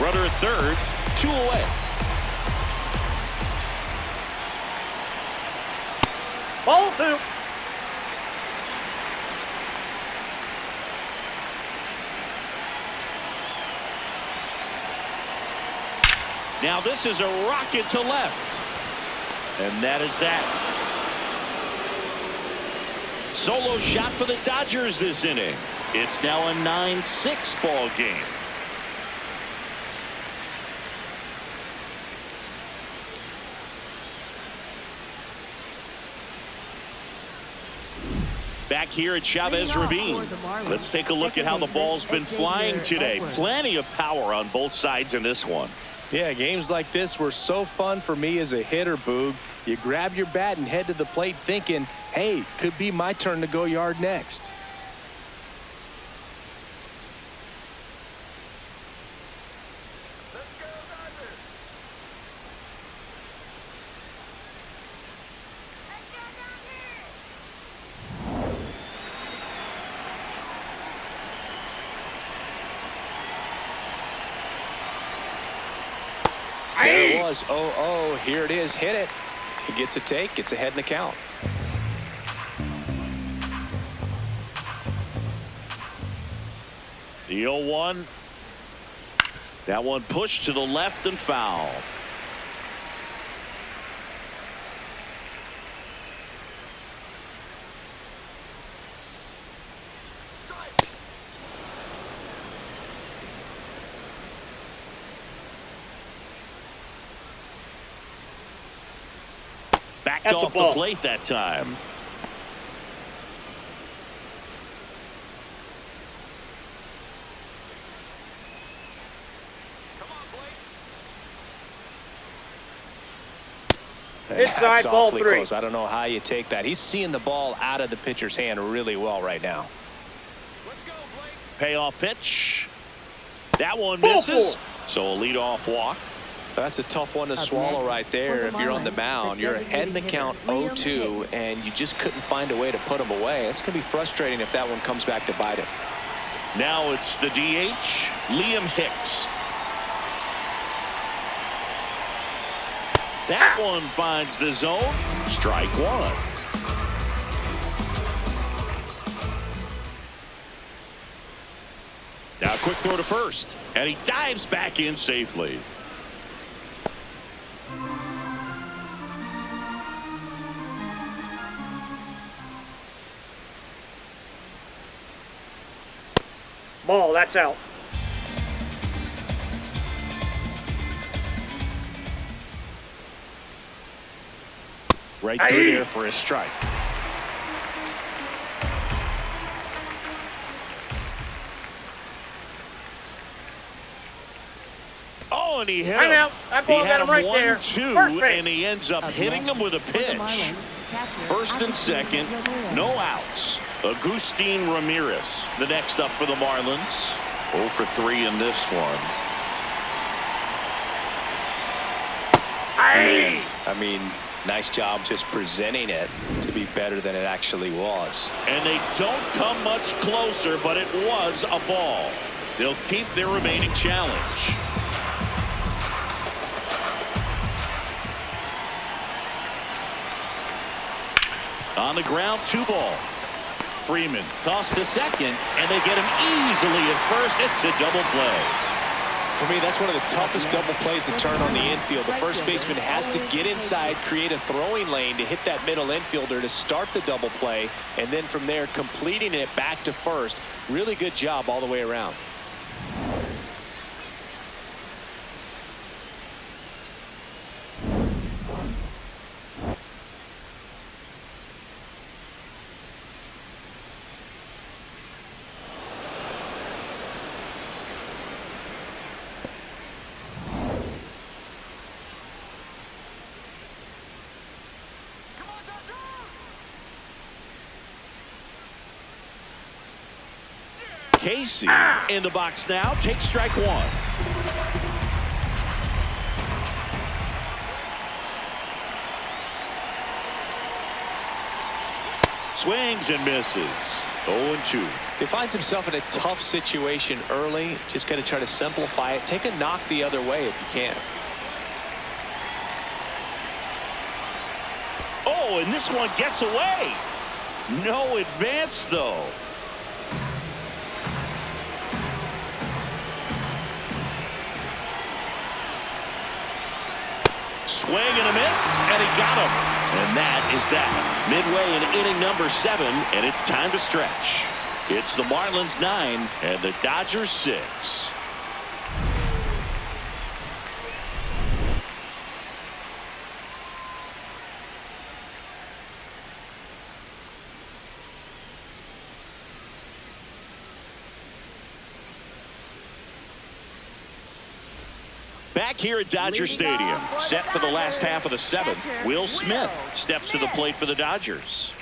Runner at third, 2 away. Ball 2. Now this is a rocket to left. And that is that. Solo shot for the Dodgers this inning. It's now a 9-6 ball game. Back here at Chavez Ravine. Let's take a look at how the ball's been flying today. Plenty of power on both sides in this one. Yeah, games like this were so fun for me as a hitter, Boog. You grab your bat and head to the plate thinking, hey, could be my turn to go yard next. There it was. Oh, here it is. Hit it. He gets a take, gets ahead in the count. The 0-1. That one pushed to the left and foul. Backed That's a off the ball. plate that time. Inside, That's ball awfully 3. close. I don't know how you take that. He's seeing the ball out of the pitcher's hand really well right now. Let's go, Blake. Payoff pitch. That one Ball misses. 4. So a leadoff walk. That's a tough one to Up swallow next, right there. for If the you're on the Marlins, mound, the you're ahead in the designated count hitter, Liam 0-2, Hicks. and you just couldn't find a way to put him away. It's going to be frustrating if that one comes back to bite him. Now it's the DH, Liam Hicks. That one finds the zone. Strike one. Now a quick throw to first, and he dives back in safely. Ball, that's out. Right through there for a strike. Oh, and he hit him. Timeout. That He ball had got him him right there. 1-2, First base. and he ends up Up hitting next, him with a for the pitch. Marlins, catcher, First and Alcantara. second, no outs. Agustin Ramirez, the next up for the Marlins. 0 for 3 in this one. Aye. I mean, nice job just presenting it to be better than it actually was. And they don't come much closer, but it was a ball. They'll keep their remaining challenge. On the ground, 2 ball. Freeman tossed to second, and they get him easily at first. It's a double play. For me, that's one of the toughest double plays to turn on the infield. The first baseman has to get inside, create a throwing lane to hit that middle infielder to start the double play, and then from there completing it back to first. Really good job all the way around. Casey in the box now. Takes strike 1. swings and misses. 0-2. He finds himself in a tough situation early. Just got to try to simplify it. Take a knock the other way if you can. Oh, and this one gets away. No advance, though. Swing and a miss, and he got him. And that is that. Midway in inning number 7, and it's time to stretch. It's the Marlins 9 and the Dodgers 6. Back here at Dodger Stadium, set for the last half of the 7th, Will Smith steps to the plate for the Dodgers.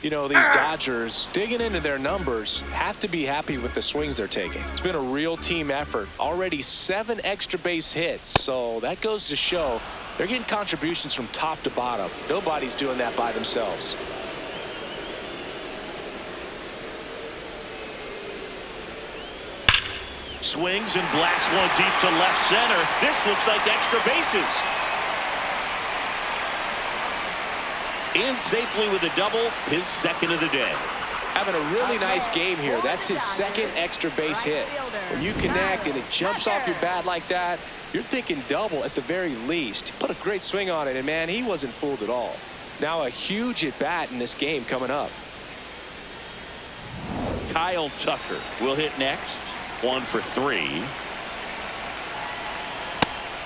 You know, these Dodgers, digging into their numbers, have to be happy with the swings they're taking. It's been a real team effort. Already 7 extra base hits, so that goes to show they're getting contributions from top to bottom. Nobody's doing that by themselves. Swings and blasts one deep to left center. This looks like extra bases. In safely with a double, his second of the day. Having a really nice game here. That's his second extra base hit. When you connect and it jumps off your bat like that, you're thinking double at the very least. Put a great swing on it, and man, he wasn't fooled at all. Now a huge at bat in this game coming up. Kyle Tucker will hit next. 1 for 3.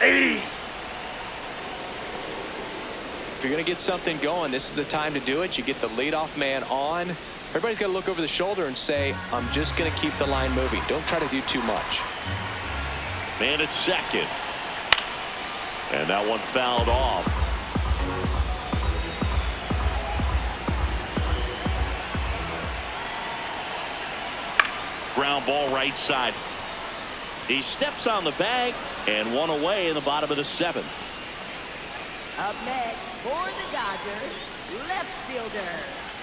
Hey! If you're going to get something going, this is the time to do it. You get the leadoff man on. Everybody's got to look over the shoulder and say, I'm just going to keep the line moving. Don't try to do too much. Man at second. And that one fouled off. Ground ball right side. He steps on the bag and one away in the bottom of the 7th. Up next for the Dodgers, left fielder,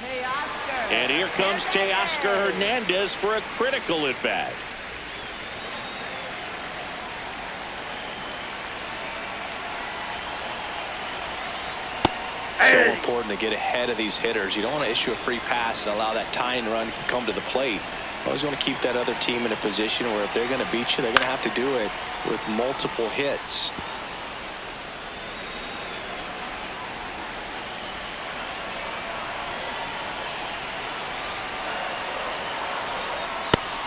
Teoscar. And here comes Teoscar Hernandez for a critical at bat. So important to get ahead of these hitters. You don't want to issue a free pass and allow that tying run to come to the plate. You always want to keep that other team in a position where if they're going to beat you, they're going to have to do it with multiple hits.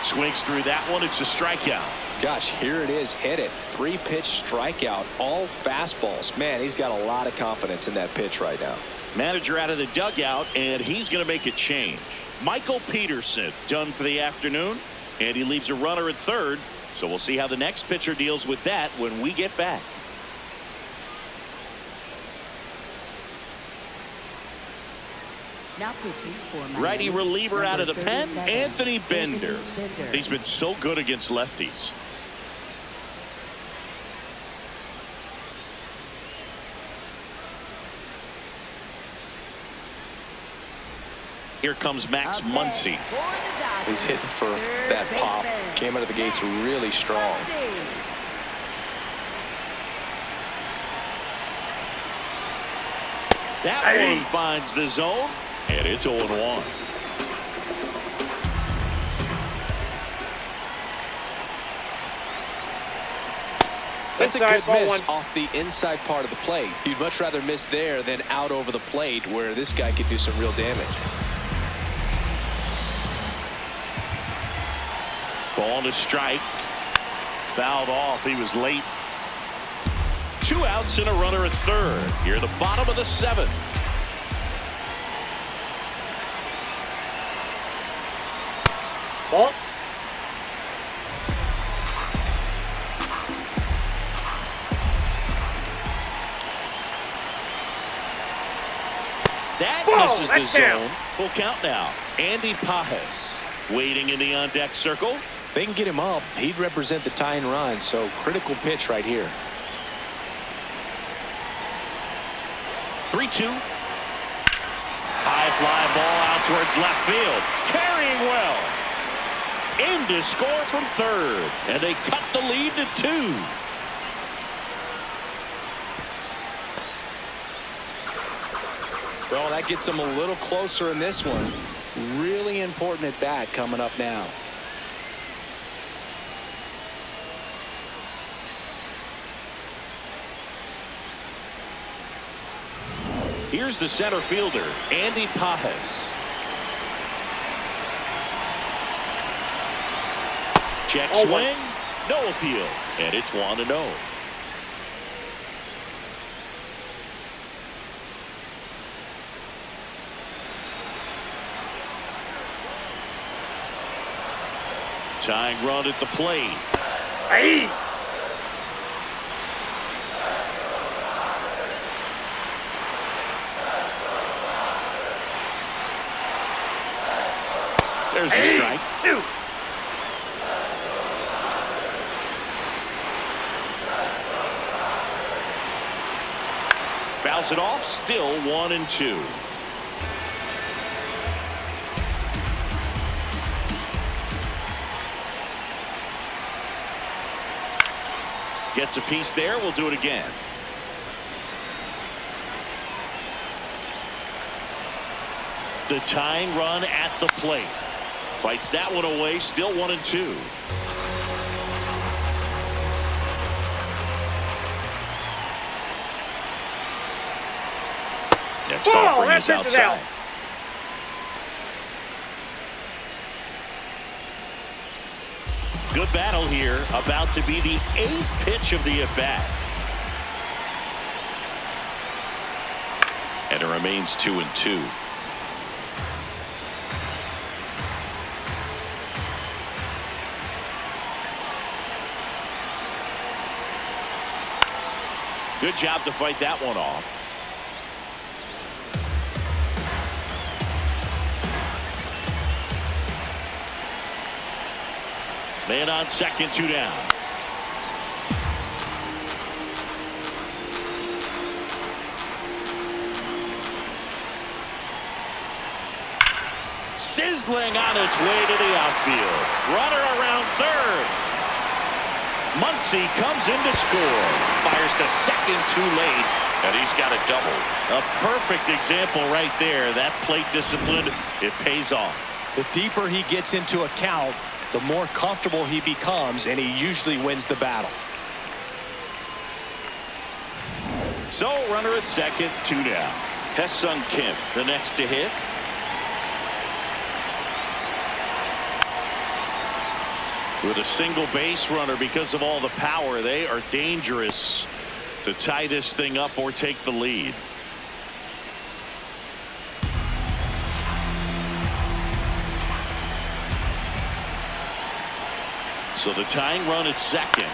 Swings through that one. It's a strikeout. Gosh, here it is. Hit it. 3-pitch strikeout. All fastballs. Man, he's got a lot of confidence in that pitch right now. Manager out of the dugout, and he's going to make a change. Michael Peterson done for the afternoon, and he leaves a runner at third. So we'll see how the next pitcher deals with that when we get back. Now pitching for Righty Miami, reliever out of the number pen, 37, Anthony Bender. Bender. He's been so good against lefties. Here comes Max Up next Muncy. for the Dodgers, He's hitting for third that pop. baseman, Came out of the gates really strong. Muncy. That one finds the zone, and it's 0-1. That's a Inside good ball miss one. off the inside part of the plate. You'd much rather miss there than out over the plate where this guy could do some real damage. Ball to strike. Fouled off. He was late. 2 outs and a runner at third. Here at the bottom of the 7th. Ball. That Whoa, misses the that's down. zone. Full count now. Andy Pajes waiting in the on-deck circle. They can get him up. He'd represent the tying run, so critical pitch right here. 3-2. High fly ball out towards left field. Carrying well. In to score from third. And they cut the lead to 2. Well, that gets them a little closer in this one. Really important at bat coming up now. Here's the center fielder, Andy Pajes. Check swing, no appeal, and it's 1-0. Tying run at the plate. Hey! There's a strike. 2. Bounce it off, still 1-2. Gets a piece there. We'll do it again. The tying run at the plate. Fights that one away. Still 1-2. Next offering is outside. Good battle here. About to be the 8th pitch of the at-bat. And it remains 2-2. Good job to fight that one off. Man on second, 2 down. Sizzling on its way to the outfield. Runner around third. Muncy comes in to score. Fires to second too late, and he's got a double. A perfect example right there. That plate discipline, it pays off. The deeper he gets into a count, the more comfortable he becomes, and he usually wins the battle. So runner at second, 2 down. Hesung Kim, the next to hit. With a single base runner, because of all the power, they are dangerous to tie this thing up or take the lead. So the tying run at second.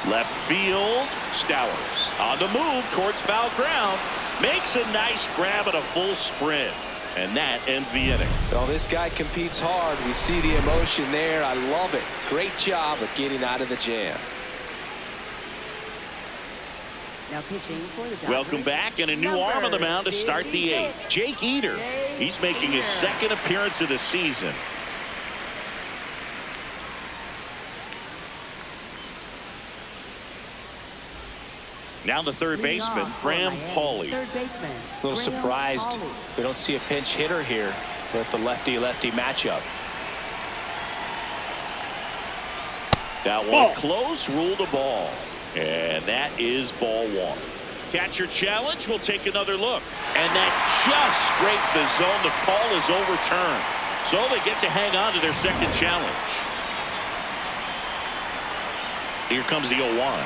Left field, Stowers on the move towards foul ground. Makes a nice grab at a full sprint. And that ends the inning. Well, this guy competes hard. We see the emotion there. I love it. Great job of getting out of the jam. Now pitching for the Dodgers. Welcome back, and a new arm on the mound to start the 8th. Jake Eder. He's making his second appearance of the season. Now the third baseman, Graham Pauley. Third baseman. A little surprised we don't see a pinch hitter here with the lefty-lefty matchup. That one close, ruled a ball. And that is ball 1. Catcher challenge. We'll take another look. And that just scraped the zone. The call is overturned. So they get to hang on to their second challenge. Here comes the 0-1.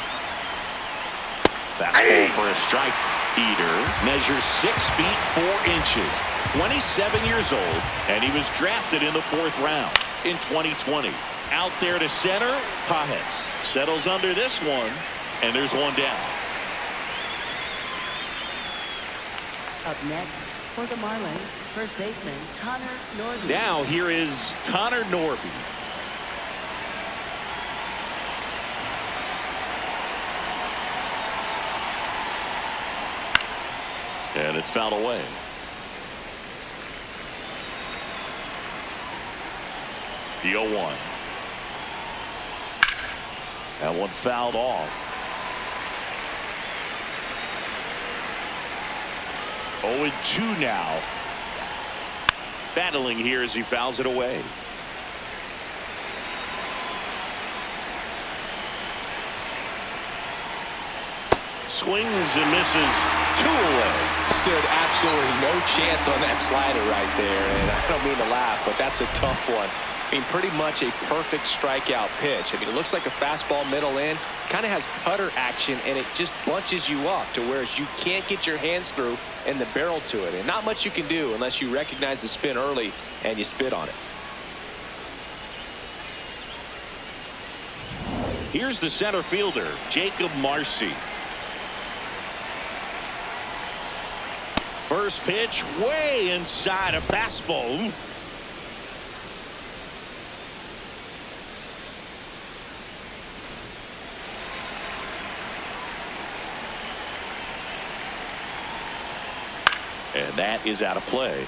Fastball for a strike. Eder measures 6 feet 4 inches. 27 years old, and he was drafted in the 4th round in 2020. Out there to center, Pajes settles under this one, and there's 1 down. Up next for the Marlins, first baseman Connor Norby. Now here is Connor Norby. And it's fouled away. The 0-1. That one fouled off. 0-2 now. Battling here as he fouls it away. Swings and misses. 2 away. Stood absolutely no chance on that slider right there, and I don't mean to laugh, but that's a tough one. I mean, pretty much a perfect strikeout pitch. I mean, it looks like a fastball middle in, kind of has cutter action, and it just bunches you up to where you can't get your hands through and the barrel to it, and not much you can do unless you recognize the spin early and you spit on it. Here's the center fielder, Jacob Marcy. First pitch way inside, a fastball. And that is out of play.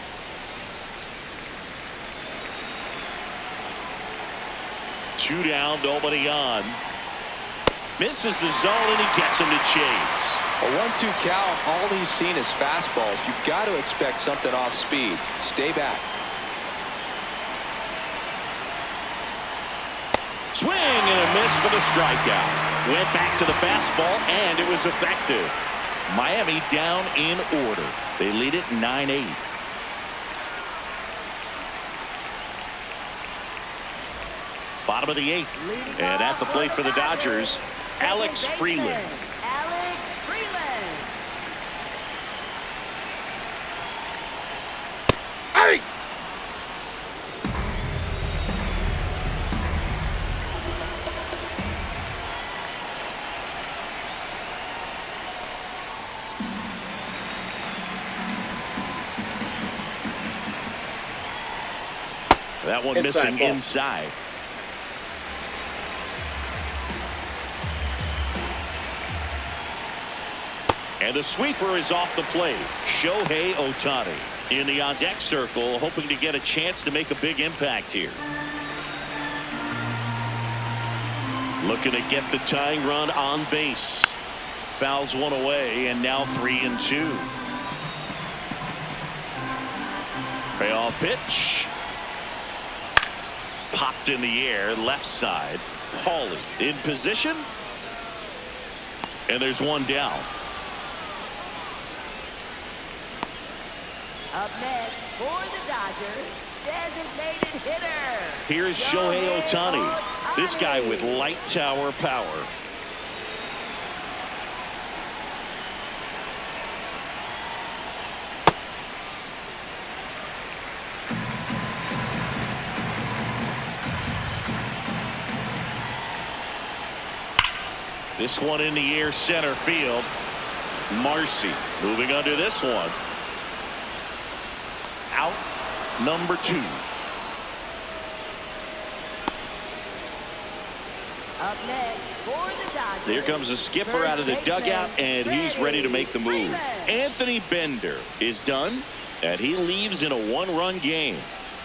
Two down, nobody on. Misses the zone, and he gets him to chase. A 1-2 count, all he's seen is fastballs. You've got to expect something off speed. Stay back. Swing and a miss for the strikeout. Went back to the fastball, and it was effective. Miami down in order. They lead it 9-8. Bottom of the 8th. And at the plate for the Dodgers, Alex Freeland. Alex Freeland. Hey! That one missing inside. And the sweeper is off the plate. Shohei Ohtani in the on-deck circle, hoping to get a chance to make a big impact here. Looking to get the tying run on base. Fouls one away, and now 3-2. Payoff pitch. Popped in the air, left side. Pauly in position. And there's one down. Up next for the Dodgers, designated hitter. Here's Shohei Ohtani. This guy with light tower power. This one in the air, center field. Marcy moving under this one. Out number 2. Up next for the Dodgers. Here comes the skipper out of the dugout, and he's ready to make the move. Anthony Bender is done, and he leaves in a 1-run game.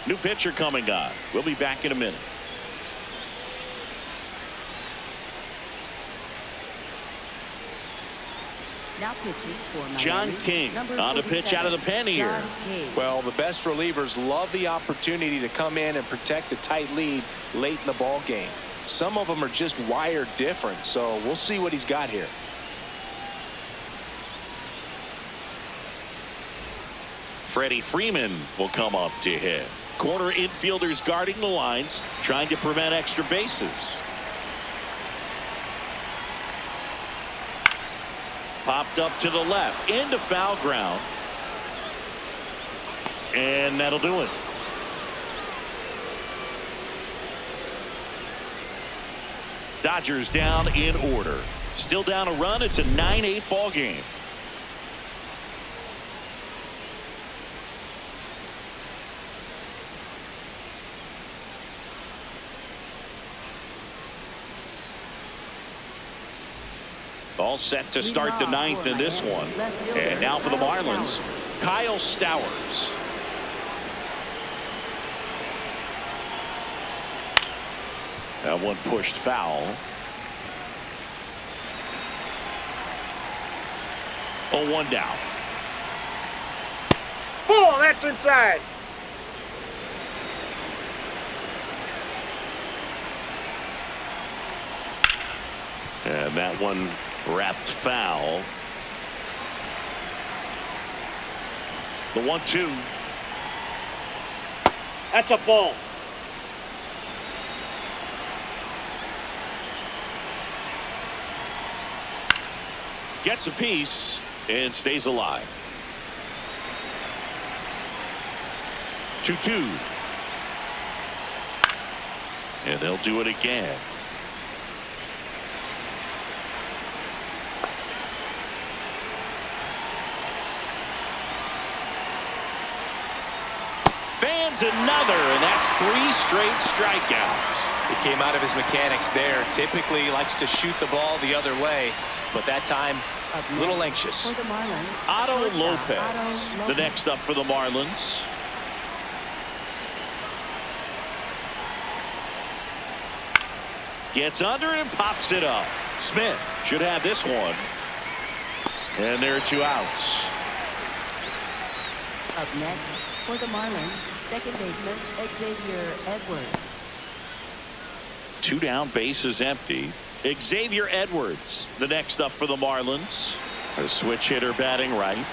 New pitcher coming on. We'll be back in a minute. Now pitching for Miami, John King on the pitch out of the pen here. Well, the best relievers love the opportunity to come in and protect a tight lead late in the ball game. Some of them are just wired different, so we'll see what he's got here. Freddie Freeman will come up to hit. Corner infielders guarding the lines, trying to prevent extra bases. Popped up to the left, into foul ground. And that'll do it. Dodgers down in order. Still down a run. It's a 9-8 ball game. All set to start the ninth in this one. And now for the Marlins, Kyle Stowers. That one pushed foul. 0-1 down. Oh, that's inside. And that one wrapped foul. The 1-2. That's a ball. Gets a piece and stays alive. 2-2. And they'll do it again. Fans another, and that's 3 straight strikeouts. He came out of his mechanics there. Typically he likes to shoot the ball the other way, but that time a little anxious. For the Marlins, Otto shortstop, Lopez, Otto the Lopez. next up for the Marlins. Gets under and pops it up. Smith should have this one. And there are 2 outs. Up next for the Marlins, second baseman Xavier Edwards. 2 down, bases empty. Xavier Edwards, the next up for the Marlins. A switch hitter batting right.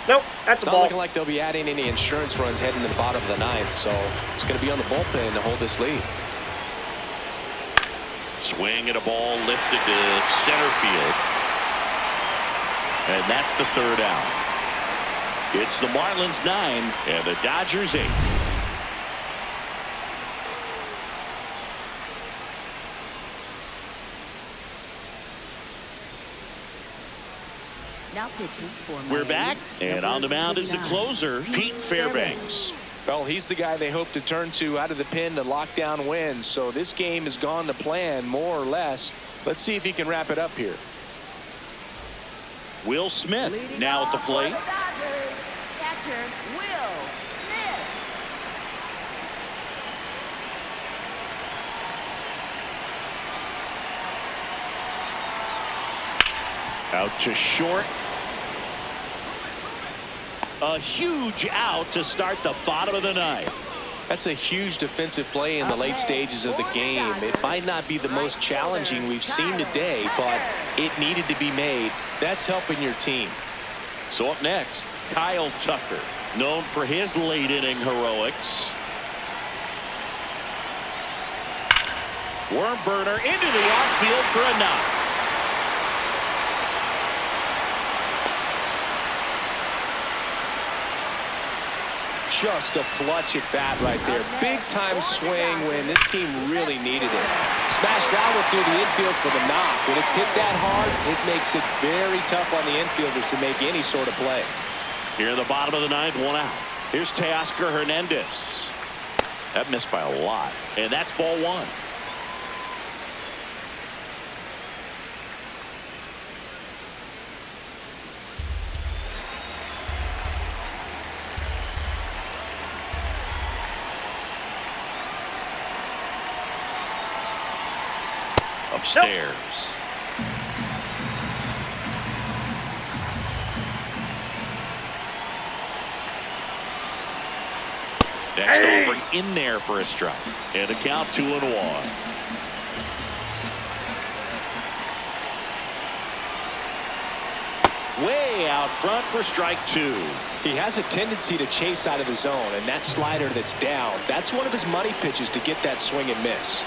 Nope, that's a Not ball. looking like they'll be adding any insurance runs heading to the bottom of the ninth, so it's going to be on the bullpen to hold this lead. Swing and a ball lifted to center field. And that's the 3rd out. It's the Marlins 9 and the Dodgers 8. Now pitching for We're Miami, back, and on the mound is the 29, closer, Pete Fairbanks. Well, he's the guy they hope to turn to out of the pen to lock down wins. So this game has gone to plan, more or less. Let's see if he can wrap it up here. Will Smith Leading now at the off plate. for the Dodgers, catcher Will Smith. Out to short. A huge out to start the bottom of the ninth. That's a huge defensive play in the late stages of the game. It might not be the most challenging we've seen today, but it needed to be made. That's helping your team. So up next, Kyle Tucker, known for his late inning heroics. Worm burner into the outfield for a knock. Just a clutch at bat right there. Big time swing when this team really needed it. Smashed that one through the infield for the knock. When it's hit that hard, it makes it very tough on the infielders to make any sort of play. Here in the bottom of the ninth, 1 out. Here's Teoscar Hernandez. That missed by a lot, and that's ball 1. Upstairs. Next offering in there for a strike. And a count 2-1. Way out front for strike 2. He has a tendency to chase out of the zone, and that slider that's down, that's one of his money pitches to get that swing and miss.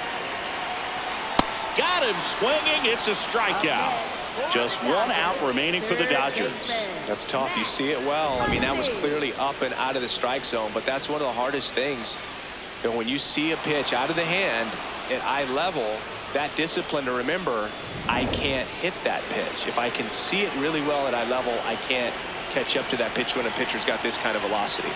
Got him swinging. It's a strikeout. Just 1 out remaining for the Dodgers. That's tough. You see it well. I mean, that was clearly up and out of the strike zone, but that's one of the hardest things. You know, when you see a pitch out of the hand at eye level, that discipline to remember, I can't hit that pitch. If I can see it really well at eye level, I can't catch up to that pitch when a pitcher's got this kind of velocity.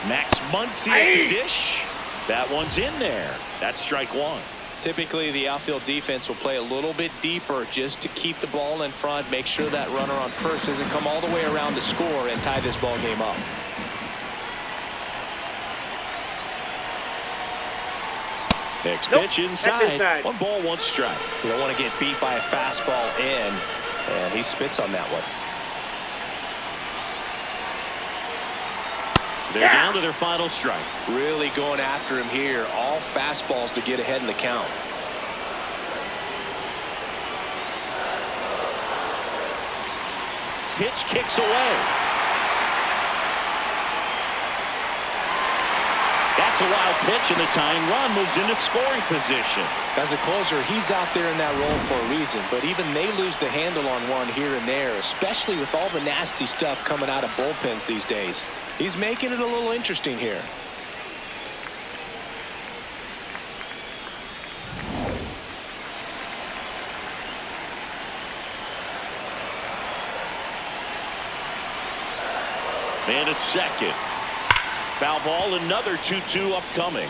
Max Muncy at the dish. That one's in there. That's strike one. Typically, the outfield defense will play a little bit deeper just to keep the ball in front, make sure that runner on first doesn't come all the way around to score and tie this ball game up. Next Nope, pitch that's inside. inside. 1 ball, 1 strike. You don't want to get beat by a fastball in, and he spits on that one. They're down to their final strike. Really going after him here. All fastballs to get ahead in the count. Pitch kicks away. That's a wild pitch, and the tying run moves into scoring position. As a closer, he's out there in that role for a reason, but even they lose the handle on one here and there, especially with all the nasty stuff coming out of bullpens these days. He's making it a little interesting here. Man at second. Foul ball, another 2-2 upcoming.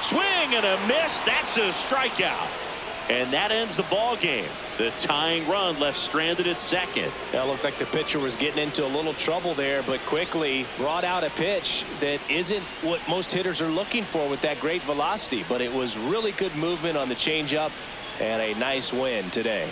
Swing and a miss. That's a strikeout. And that ends the ball game. The tying run left stranded at second. That looked like the pitcher was getting into a little trouble there, but quickly brought out a pitch that isn't what most hitters are looking for with that great velocity. But it was really good movement on the changeup and a nice win today.